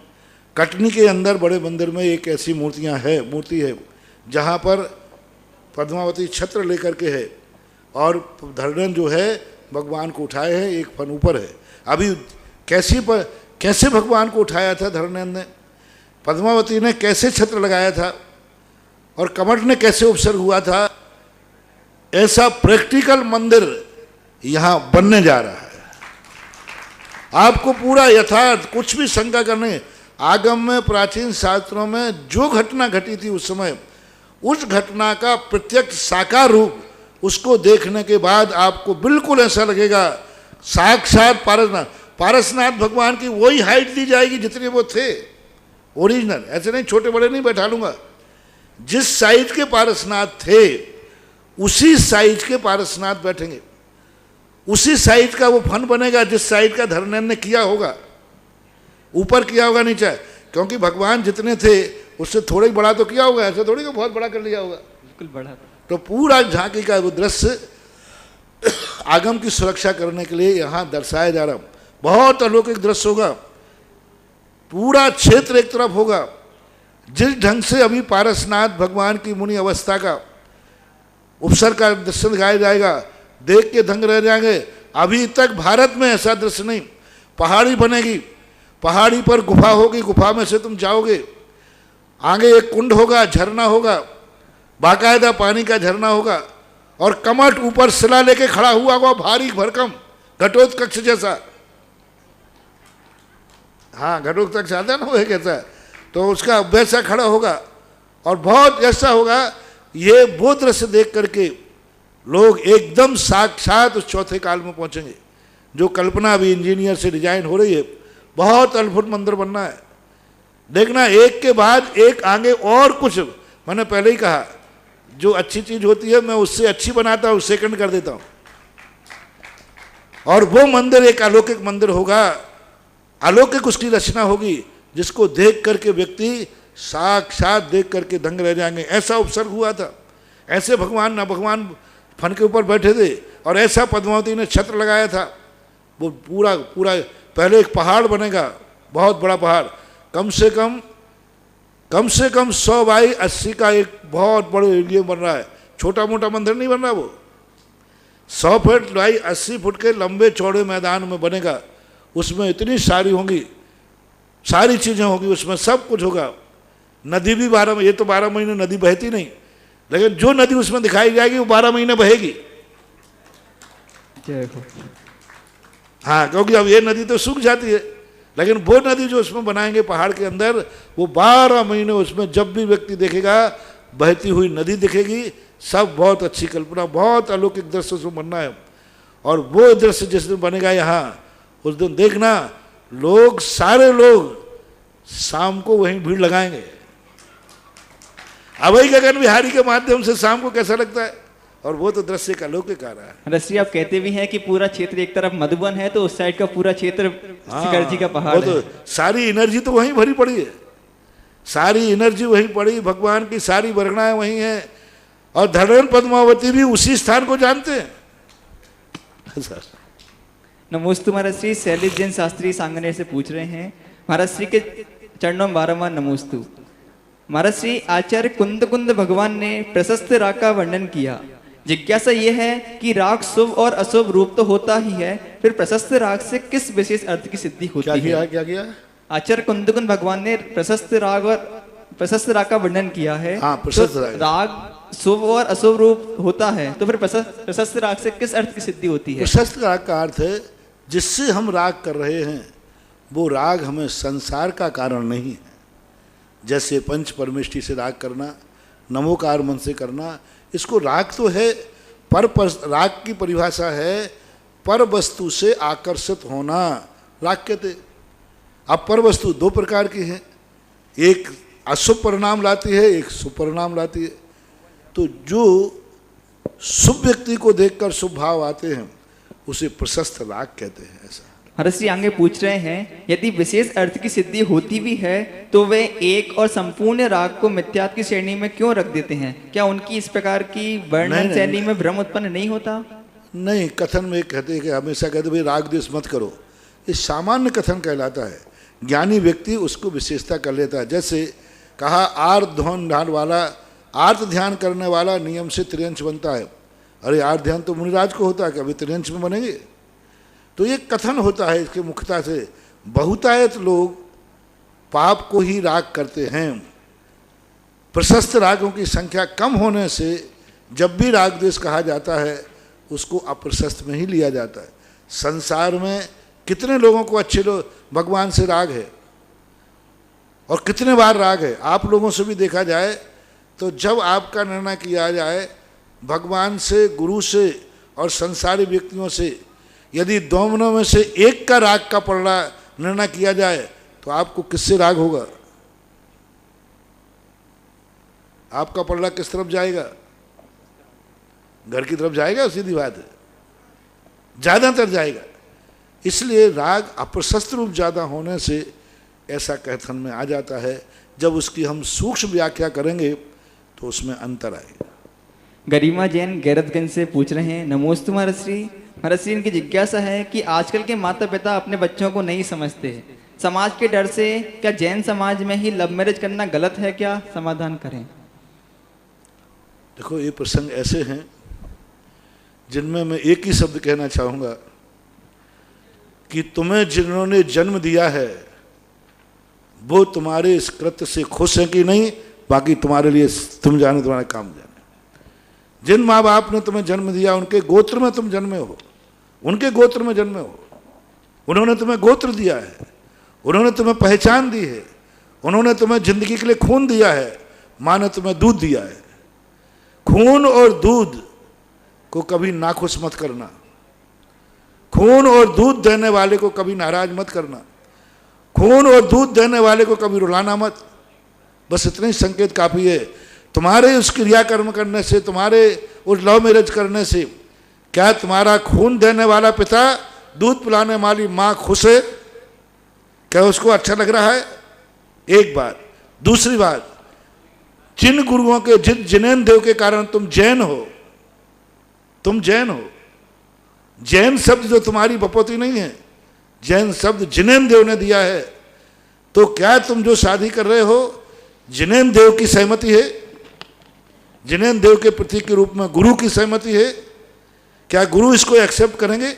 कटनी के अंदर बड़े मंदिर में एक ऐसी मूर्ति है जहां पर पद्मावती छत्र लेकर के है और धरणन जो है भगवान को उठाए हैं, एक फन ऊपर है। अभी कैसे भगवान को उठाया था धरणन ने, पद्मावती ने कैसे छत्र लगाया था और कमठ ने कैसे उपसर्ग हुआ था, ऐसा प्रैक्टिकल मंदिर यहाँ बनने जा रहा है। आपको पूरा यथार्थ, कुछ भी शंका करने, आगम में प्राचीन शास्त्रों में जो घटना घटी थी उस समय, उस घटना का प्रत्यक्ष साकार रूप उसको देखने के बाद आपको बिल्कुल ऐसा लगेगा साक्षात पारसनाथ भगवान की वही हाइट दी जाएगी जितने वो थे ओरिजिनल। ऐसे नहीं छोटे बड़े नहीं बैठा लूंगा, जिस साइज के पारसनाथ थे उसी साइज के पारसनाथ बैठेंगे, उसी साइज का वो फन बनेगा जिस साइज का धरणन ने किया होगा, ऊपर किया होगा नीचे, क्योंकि भगवान जितने थे उससे थोड़ा ही बड़ा तो किया होगा, ऐसे थोड़ी को बहुत बड़ा कर लिया होगा, बिल्कुल बड़ा। तो पूरा झांकी का वो दृश्य आगम की सुरक्षा करने के लिए यहाँ दर्शाया जा रहा। बहुत अलौकिक दृश्य होगा, पूरा क्षेत्र एक तरफ होगा। जिस ढंग से अभी पारसनाथ भगवान की मुनि अवस्था का उपसर्ग का दृश्य दिखाया जाएगा, देख के दंग रह जाएंगे। अभी तक भारत में ऐसा दृश्य नहीं। पहाड़ी बनेगी, पहाड़ी पर गुफा होगी, गुफा में से तुम जाओगे, आगे एक कुंड होगा, झरना होगा, बाकायदा पानी का झरना होगा, और कमठ ऊपर शिला लेके खड़ा हुआ होगा, भारी भरकम घटोत्कच जैसा। हाँ, घटोत्कच आता है ना, वो एक ऐसा, तो उसका वैसा खड़ा होगा और बहुत ऐसा होगा। ये वो दृश्य देख करके लोग एकदम साक्षात उस चौथे काल में पहुंचेंगे। जो कल्पना अभी इंजीनियर से डिजाइन हो रही है, बहुत अद्भुत मंदिर बनना है। देखना एक के बाद एक आगे और कुछ, मैंने पहले ही कहा जो अच्छी चीज होती है मैं उससे अच्छी बनाता हूँ, सेकंड कर देता हूँ। और वो मंदिर एक अलौकिक मंदिर होगा, अलौकिक उसकी रचना होगी, जिसको देख करके व्यक्ति साक्षात देख करके दंग रह जाएंगे। ऐसा उपसर्ग हुआ था, ऐसे भगवान फन के ऊपर बैठे थे और ऐसा पद्मावती ने छत्र लगाया था। वो पूरा पहले एक पहाड़ बनेगा, बहुत बड़ा पहाड़, कम से कम 100 बाई 80 का एक बहुत बड़े एरिया बन रहा है। छोटा मोटा मंदिर नहीं बन रहा, वो 100 फीट बाई 80 फुट के लंबे चौड़े मैदान में बनेगा। उसमें इतनी सारी होंगी, सारी चीज़ें होगी, उसमें सब कुछ होगा। नदी भी 12, ये तो 12 महीने नदी बहती नहीं, लेकिन जो नदी उसमें दिखाई जाएगी वो 12 महीने बहेगी। हाँ, क्योंकि अब ये नदी तो सूख जाती है, लेकिन वो नदी जो उसमें बनाएंगे पहाड़ के अंदर, वो 12 महीने उसमें जब भी व्यक्ति देखेगा बहती हुई नदी दिखेगी। सब बहुत अच्छी कल्पना, बहुत अलौकिक दृश्य उसमें बनना है। और वो दृश्य जिस दिन बनेगा यहाँ, उस दिन देखना लोग, सारे लोग शाम को वहीं भीड़ लगाएंगे। अभय गगन विहारी के माध्यम से शाम को कैसा लगता है, और वो तो दृश्य का अलौकिक आ रहा है। रश्री आप कहते भी हैं कि पूरा क्षेत्र एक तरफ मधुबन है, तो उस साइड का पूरा क्षेत्र शिखर जी का पहाड़ तो है। सारी एनर्जी तो वहीं भरी पड़ी है, सारी एनर्जी वहीं पड़ी, भगवान की सारी वर्गणाएं वहीं हैं। और धरणन पद्मावती भी उसी स्थान को जानते हैं। नमोस्तु महाराज श्री शैलेश जैन शास्त्री सांगनेर से पूछ रहे हैं, महाराज श्री के चरणों में बारंबार नमोस्तु। महाराज श्री आचार्य कुंद भगवान ने प्रशस्त राग का वर्णन किया। जिज्ञासा यह है कि राग शुभ और अशुभ रूप तो होता ही है, फिर प्रशस्त राग से किस विशेष अर्थ की सिद्धि होती है? क्या किया? आचार्य कुंद भगवान ने प्रशस्त राग का वर्णन किया है। हाँ, प्रशस्त तो राग शुभ और अशुभ रूप होता है, तो फिर प्रशस्त राग से किस अर्थ की सिद्धि होती है? प्रशस्त राग का अर्थ है जिससे हम राग कर रहे हैं वो राग हमें संसार का कारण नहीं है। जैसे पंच परमेष्टि से राग करना, नमोकार मन से करना, इसको राग तो है, राग की परिभाषा है पर वस्तु से आकर्षित होना, राग कहते। अब पर वस्तु दो प्रकार की है, एक अशुभ परिणाम लाती है, एक शुभ परिणाम लाती है। तो जो शुभ व्यक्ति को देखकर शुभ भाव आते हैं उसे प्रशस्त राग कहते हैं। ऐसा महाराज श्री आगे पूछ रहे हैं, यदि विशेष अर्थ की सिद्धि होती भी है तो वे एक और संपूर्ण राग को मिथ्यात्व की श्रेणी में क्यों रख देते हैं? क्या उनकी इस प्रकार की वर्णन शैली में भ्रम उत्पन्न नहीं होता? नहीं, कथन में कहते हैं कि हमेशा कहते भाई राग द्वेष मत करो, ये सामान्य कथन कहलाता है। ज्ञानी व्यक्ति उसको विशेषता कर लेता है। जैसे कहा आर्त ध्यान वाला, आर्त ध्यान करने वाला नियम से त्रियंश बनता है। अरे आर्त ध्यान तो मुनिराज को होता है, कभी त्रियंश में बनेंगे? तो ये कथन होता है इसके मुख्यता से। बहुतायत लोग पाप को ही राग करते हैं। प्रशस्त रागों की संख्या कम होने से जब भी राग द्वेष कहा जाता है उसको अप्रशस्त में ही लिया जाता है। संसार में कितने लोगों को अच्छे लोग भगवान से राग है और कितने बार राग है। आप लोगों से भी देखा जाए तो जब आपका निर्णय किया जाए भगवान से, गुरु से और संसारी व्यक्तियों से, यदि दोनों में से एक का राग का पलड़ा निर्णय किया जाए तो आपको किससे राग होगा? आपका पलड़ा किस तरफ जाएगा? घर की तरफ जाएगा, सीधी बात है, ज्यादातर जाएगा। इसलिए राग अप्रशस्त रूप ज्यादा होने से ऐसा कथन में आ जाता है। जब उसकी हम सूक्ष्म व्याख्या करेंगे तो उसमें अंतर आएगा। गरिमा जैन गैरतगंज से पूछ रहे हैं, नमोस्तु महाराज श्री। महाराज श्री, इनकी जिज्ञासा है कि आजकल के माता पिता अपने बच्चों को नहीं समझते हैं, समाज के डर से क्या जैन समाज में ही लव मैरिज करना गलत है? क्या समाधान करें? देखो, ये प्रसंग ऐसे हैं जिनमें मैं एक ही शब्द कहना चाहूँगा कि तुम्हें जिन्होंने जन्म दिया है वो तुम्हारे इस कृत्य से खुश हैं कि नहीं, बाकी तुम्हारे लिए तुम जाने, तुम्हारा काम जाने। जिन माँ बाप ने तुम्हें जन्म दिया उनके गोत्र में तुम जन्मे हो, उनके गोत्र में जन्मे हो। उन्होंने तुम्हें गोत्र दिया है, उन्होंने तुम्हें पहचान दी है, उन्होंने तुम्हें जिंदगी के लिए खून दिया है, माँ ने तुम्हें दूध दिया है। खून और दूध को कभी नाखुश मत करना, खून और दूध देने वाले को कभी नाराज मत करना, खून और दूध देने वाले को कभी रुलाना मत। बस इतने ही संकेत काफ़ी है। तुम्हारे उस क्रियाकर्म करने से, तुम्हारे उस लव मैरिज करने से क्या तुम्हारा खून देने वाला पिता, दूध पिलाने वाली माँ खुश है? क्या उसको अच्छा लग रहा है? एक बात। दूसरी बात, जिन गुरुओं के, जिन जिनेन देव के कारण तुम जैन हो, तुम जैन हो, जैन शब्द जो तुम्हारी बपौती नहीं है, जैन शब्द जिनेन देव ने दिया है। तो क्या तुम जो शादी कर रहे हो जिनेन देव की सहमति है? जिनेन देव के प्रतीक के रूप में गुरु की सहमति है? क्या गुरु इसको एक्सेप्ट करेंगे?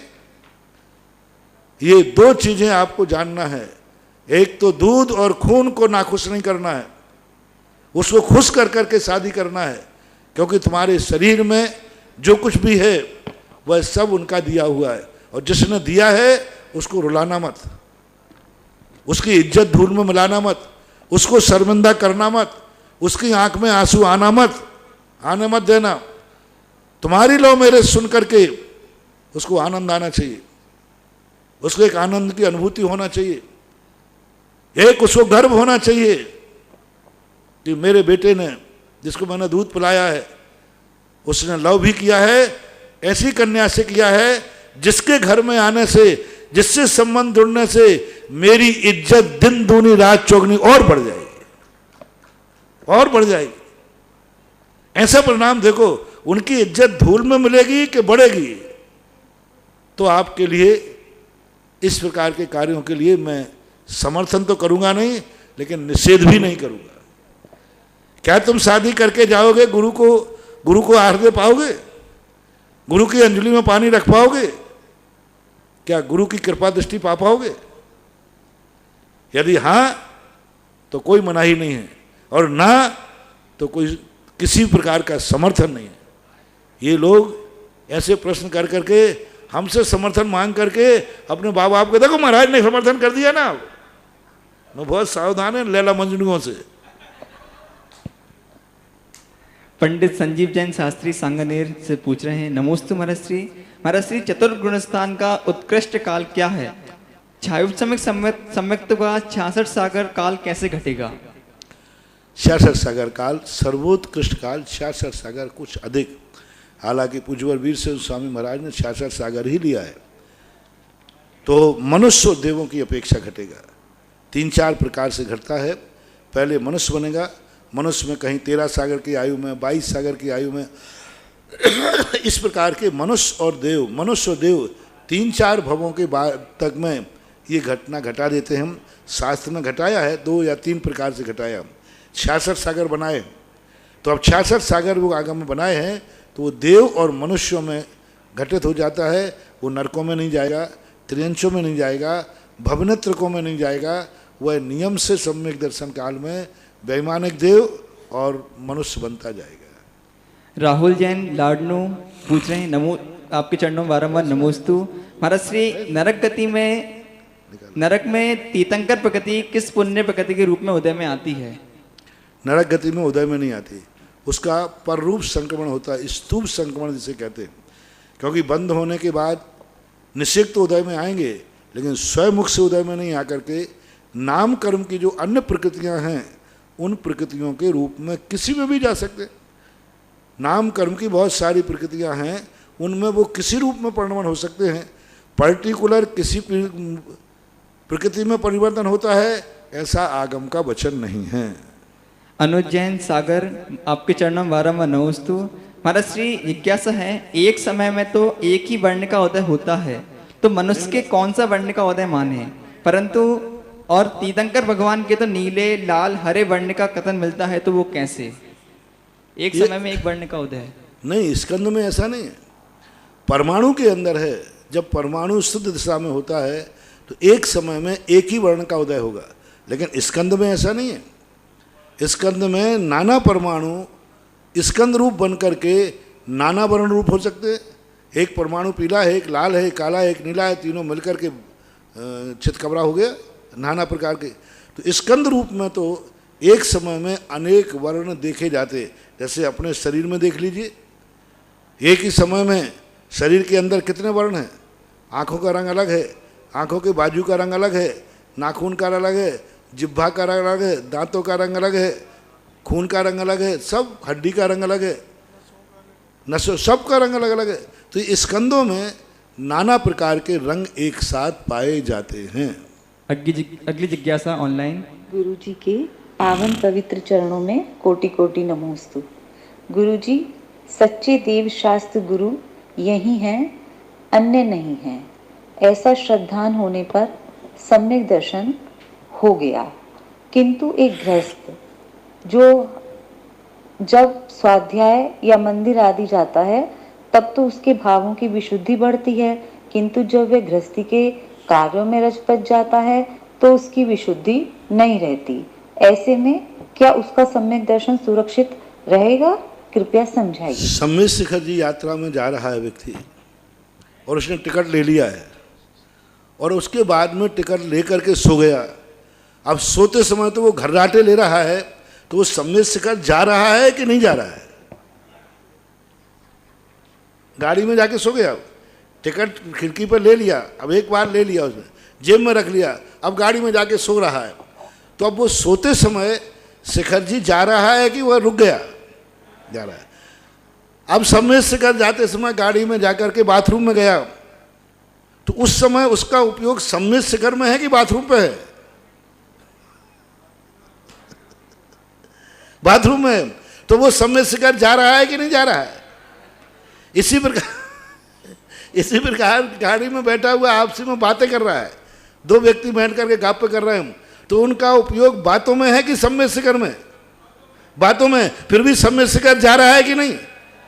ये दो चीजें आपको जानना है। एक तो दूध और खून को नाखुश नहीं करना है, उसको खुश कर करके शादी करना है, क्योंकि तुम्हारे शरीर में जो कुछ भी है वह सब उनका दिया हुआ है। और जिसने दिया है उसको रुलाना मत, उसकी इज्जत धूल में मिलाना मत, उसको शर्मिंदा करना मत, उसकी आंख में आंसू आने मत देना। तुम्हारी लव मैरिज सुन करके उसको आनंद आना चाहिए, उसको एक आनंद की अनुभूति होना चाहिए, एक उसको गर्व होना चाहिए कि मेरे बेटे ने, जिसको मैंने दूध पिलाया है, उसने लव भी किया है, ऐसी कन्या से किया है जिसके घर में आने से, जिससे संबंध जुड़ने से मेरी इज्जत दिन दूनी रात चौगनी और बढ़ जाएगी, और बढ़ जाएगी। ऐसा परिणाम देखो, उनकी इज्जत धूल में मिलेगी कि बढ़ेगी। तो आपके लिए इस प्रकार के कार्यों के लिए मैं समर्थन तो करूंगा नहीं, लेकिन निषेध भी नहीं करूंगा। क्या तुम शादी करके जाओगे, गुरु को आहार दे पाओगे? गुरु की अंजलि में पानी रख पाओगे? क्या गुरु की कृपा दृष्टि पा पाओगे? यदि हाँ तो कोई मनाही नहीं है, और ना तो कोई किसी प्रकार का समर्थन नहीं है। ये लोग ऐसे प्रश्न कर करके, हमसे समर्थन मांग करके अपने बाप बाप को, देखो महाराज ने समर्थन कर दिया ना। मैं बहुत सावधान है लैला मंजनुओं से। पंडित संजीव जैन शास्त्री सांगनेर से पूछ रहे हैं, नमोस्तु महाराज श्री। महाराज श्री, चतुर्गुण स्थान का उत्कृष्ट काल क्या है? छायुत्समिक सम्यक्त का 66 सागर काल कैसे घटेगा? 66 सागर काल सर्वोत्कृष्ट काल, 66 सागर कुछ अधिक, हालांकि पूज्यवर वीर सिंह स्वामी महाराज ने 66 सागर ही लिया है। तो मनुष्य और देवों की अपेक्षा घटेगा। 3-4 प्रकार से घटता है। पहले मनुष्य बनेगा, मनुष्य में कहीं 13 सागर की आयु में, 22 सागर की आयु में इस प्रकार के मनुष्य और देव 3-4 भवों के बाद तक में ये घटना घटा देते हैं। हम शास्त्र में घटाया है, 2 या 3 प्रकार से घटाया। 66 सागर बनाए, तो अब 66 सागर वो आगम में बनाए हैं, तो वो देव और मनुष्यों में घटित हो जाता है। वो नरकों में नहीं जाएगा, त्रियंशों में नहीं जाएगा, भवनेत्रकों में नहीं जाएगा। वह नियम से सम्यक दर्शन काल में वैमानिक देव और मनुष्य बनता जाएगा। राहुल जैन लाडनू पूछ रहे हैं, नमो आपके चरणों में बारंबार नमोस्तु। महाराज श्री, नरक में तीर्थंकर प्रकृति किस पुण्य प्रकृति के रूप में उदय में आती है? नरक गति में उदय में नहीं आती, उसका पररूप संक्रमण होता है, स्तूप संक्रमण जिसे कहते हैं। क्योंकि बंद होने के बाद निश्चित तो उदय में आएंगे, लेकिन स्वयं से उदय में नहीं आकर के नाम कर्म की जो अन्य प्रकृतियां हैं, उन प्रकृतियों के रूप में किसी में भी जा सकते। नाम कर्म की बहुत सारी प्रकृतियां हैं, उनमें वो किसी रूप में परिणमन हो सकते हैं। पर्टिकुलर किसी प्रकृति में परिवर्तन होता है, ऐसा आगम का वचन नहीं है। अनुज जैन सागर, आपके चरणों में बारंबार नमोस्तु। महाराज श्री, जिज्ञासा है, एक समय में तो एक ही वर्ण का उदय होता है, तो मनुष्य के कौन सा वर्ण का उदय माने? परंतु और तीर्थंकर भगवान के तो नीले, लाल, हरे वर्ण का कथन मिलता है, तो वो कैसे? एक समय में एक वर्ण का उदय है? नहीं, स्कंद में ऐसा नहीं है, परमाणु के अंदर है। जब परमाणु शुद्ध दिशा में होता है तो एक समय में एक ही वर्ण का उदय होगा, लेकिन स्कंद में ऐसा नहीं है। स्कंद में नाना परमाणु स्कंद रूप बन करके नाना वर्ण रूप हो सकते हैं। एक परमाणु पीला है, एक लाल है, एक काला है, एक नीला है, तीनों मिलकर के चितकबरा हो गया, नाना प्रकार के। तो स्कंद रूप में तो एक समय में अनेक वर्ण देखे जाते। जैसे अपने शरीर में देख लीजिए, एक ही समय में शरीर के अंदर कितने वर्ण हैं। आँखों का रंग अलग है, आँखों के बाजू का रंग अलग है, नाखून का अलग है, जिह्वा का रंग अलग है, दांतों का रंग अलग है, खून का रंग अलग है, सब हड्डी का रंग अलग है, नसों सब का रंग अलग अलग है। तो इस स्कंदों में नाना प्रकार के रंग एक साथ पाए जाते हैं। अगली जिज्ञासा ऑनलाइन। गुरु जी के पावन पवित्र चरणों में कोटि कोटि नमोस्तु। गुरु जी, सच्चे देव शास्त्र गुरु यही हैं, अन्य नहीं हैं। ऐसा श्रद्धान होने पर सम्यक दर्शन हो गया, किंतु एक गृहस्थ जो जब स्वाध्याय या मंदिर आदि जाता है तब तो उसके भावों की विशुद्धि बढ़ती है, किंतु जब वह गृहस्थी के कार्यों में रच पच जाता है तो उसकी विशुद्धि नहीं रहती। ऐसे में क्या उसका सम्यक दर्शन सुरक्षित रहेगा? कृपया समझाइए। सम्यक शिखर जी यात्रा में जा रहा है व्यक्ति और उसने टिकट ले लिया है और उसके बाद में टिकट लेकर के सो गया। अब सोते समय तो वो घर्राटे ले रहा है, तो वो सम्यक शिखर जा रहा है कि नहीं जा रहा है? गाड़ी में जाके सो गया, टिकट खिड़की पर ले लिया, अब एक बार ले लिया, उसने जेब में रख लिया, अब गाड़ी में जाके सो रहा है। तो अब वो सोते समय शिखर जी जा रहा है कि वह रुक गया? जा रहा है। अब सम्यक शिखर जाते समय गाड़ी में जाकर के बाथरूम में गया, तो उस समय उसका उपयोग सम्यक शिखर में है कि बाथरूम पे है? बाथरूम में, तो वो सम्यक शिखर जा रहा है कि नहीं जा रहा है? इसी प्रकार गाड़ी में बैठा हुआ आपसी में बातें कर रहा है, दो व्यक्ति बैठ करके गप्पे कर रहे हैं, तो उनका उपयोग बातों में है कि सम्यक शिखर में? बातों में, फिर भी सम्यक शिखर जा रहा है कि नहीं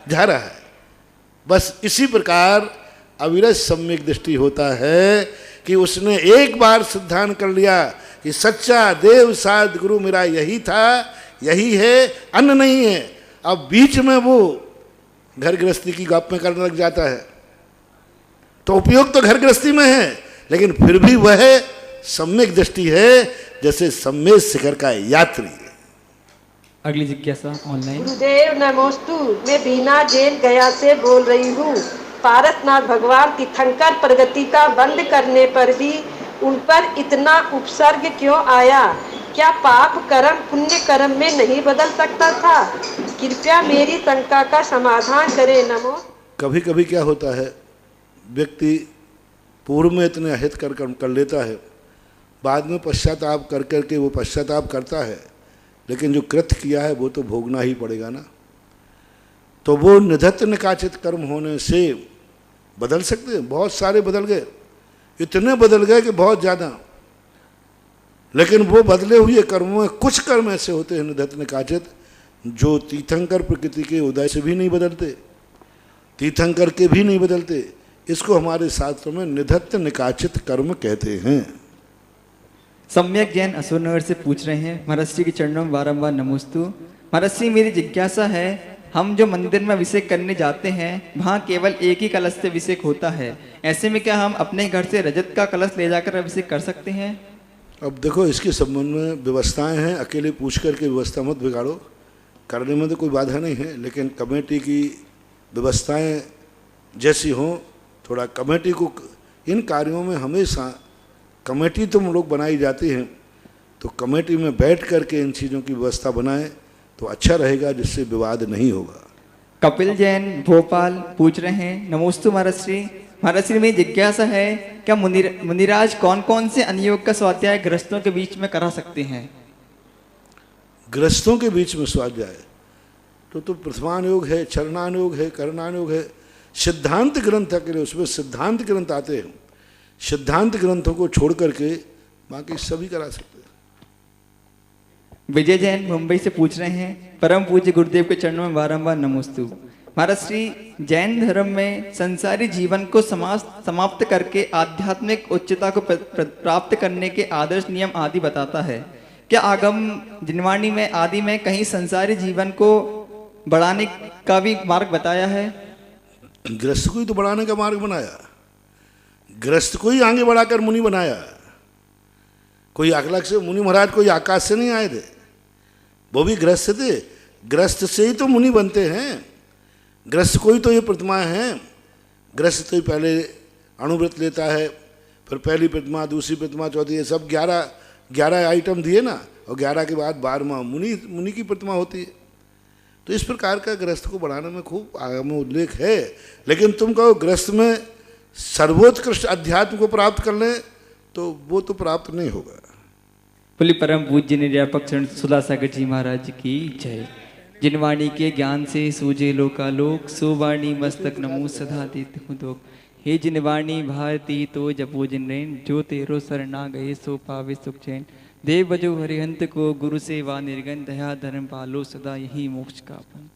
जा रहा है? बस इसी प्रकार अविरत सम्यक दृष्टि होता है कि उसने एक बार सिद्धांत कर लिया कि सच्चा देव साध गुरु मेरा यही था, यही है, अन्य नहीं है। अब बीच में वो घर गृहस्थी की गप में करने लग जाता है, तो उपयोग तो घर गृहस्थी में है, लेकिन फिर भी वह सम्यक दृष्टि है जैसे सम्यक शिखर का यात्री है। अगली जिज्ञासा ऑनलाइन। गुरुदेव नमोस्तु। मैं बीना जैन गया से बोल रही हूँ। पारसनाथ भगवान तीर्थंकर प्रगति का बंद करने पर भी उन पर इतना उपसर्ग क्यों आया? क्या पाप कर्म पुण्य कर्म में नहीं बदल सकता था? कृपया मेरी शंका का समाधान करें। नमो। कभी कभी क्या होता है, व्यक्ति पूर्व में इतने अहित कर लेता है, बाद में पश्चाताप कर करके वो पश्चाताप करता है, लेकिन जो कृत्य किया है वो तो भोगना ही पड़ेगा ना। तो वो निधत्त निकाचित कर्म होने से बदल सकते हैं। बहुत सारे बदल गए, इतने बदल गए कि बहुत ज़्यादा। लेकिन वो बदले हुए कर्मों में कुछ कर्म ऐसे होते हैं निधत्त निकाचित, जो तीर्थंकर प्रकृति के उदय से भी नहीं बदलते, तीर्थंकर के भी नहीं बदलते। इसको हमारे शास्त्रों में निधत्त निकाचित कर्म कहते हैं। सम्यक जैन असुरनगर से पूछ रहे हैं, महाराज श्री के चरणों में बारंबार नमोस्तु। महाराज श्री, मेरी जिज्ञासा है, हम जो मंदिर में अभिषेक करने जाते हैं वहाँ केवल एक ही कलश से अभिषेक होता है, ऐसे में क्या हम अपने घर से रजत का कलश ले जाकर अभिषेक कर सकते हैं? अब देखो, इसके संबंध में व्यवस्थाएं हैं, अकेले पूछ करके व्यवस्था मत बिगाड़ो। करने में तो कोई बाधा नहीं है, लेकिन कमेटी की व्यवस्थाएं जैसी हों, थोड़ा कमेटी को इन कार्यों में हमेशा कमेटी तुम लोग बनाई जाती हैं, तो कमेटी में बैठ करके इन चीज़ों की व्यवस्था बनाएं तो अच्छा रहेगा, जिससे विवाद नहीं होगा। कपिल जैन भोपाल पूछ रहे हैं, नमोस्तु महाराज श्री। महाराज श्री, मेरी जिज्ञासा है, क्या मुनिराज कौन कौन से अनुयोग का स्वाध्याय गृहस्थों के बीच में करा सकते हैं? गृहस्थों के बीच में स्वाध्याय तो प्रथमानुयोग है, चरणानुयोग है, करणानुयोग है, सिद्धांत ग्रंथ के लिए उसमें सिद्धांत ग्रंथ आते हैं। सिद्धांत ग्रंथों को छोड़ करके बाकी सभी करा सकते हैं। विजय जैन मुंबई से पूछ रहे हैं, परम पूज्य गुरुदेव के चरणों में बारंबार नमोस्तु। महाराज श्री, जैन धर्म में संसारी जीवन को समाप्त करके आध्यात्मिक उच्चता को प्राप्त करने के आदर्श नियम आदि बताता है। क्या आगम जिनवाणी में आदि में कहीं संसारी जीवन को बढ़ाने का भी मार्ग बताया है? गृहस्थ को ही तो बढ़ाने का मार्ग बनाया, गृहस्थ को ही आगे बढ़ाकर मुनि बनाया। कोई अगलग से मुनि महाराज कोई आकाश से नहीं आए थे, वो भी गृहस्थ थे। गृहस्थ से ही तो मुनि बनते हैं। गृहस्थ को ही तो ये प्रतिमाएं हैं। गृहस्थ तो ही पहले अणुव्रत लेता है, फिर पहली प्रतिमा, दूसरी प्रतिमा, चौथी, ये सब 11 आइटम दिए ना, और 11 के बाद 12वां मुनि की प्रतिमा होती है। तो इस प्रकार का गृहस्थ को बढ़ाने में खूब आगे में उल्लेख है। लेकिन तुम कहो गृहस्थ में सर्वोत्कृष्ट अध्यात्म को प्राप्त कर लें तो वो तो प्राप्त नहीं होगा। बोली परम पूज्य निर्यापक चरण सुधासागर जी महाराज की जय। जिनवाणी के ज्ञान से सूझे लोकालोक, सुवाणी मस्तक नमो सदा देत हूँ दोख। हे जिनवाणी भारती तो जपो जिनरेन, जो तेरो शरणा गए सो पावे सुख चैन। देव बजो हरिहंत को गुरु सेवा निर्गन, दया धर्म पालो सदा यही मोक्ष का फल।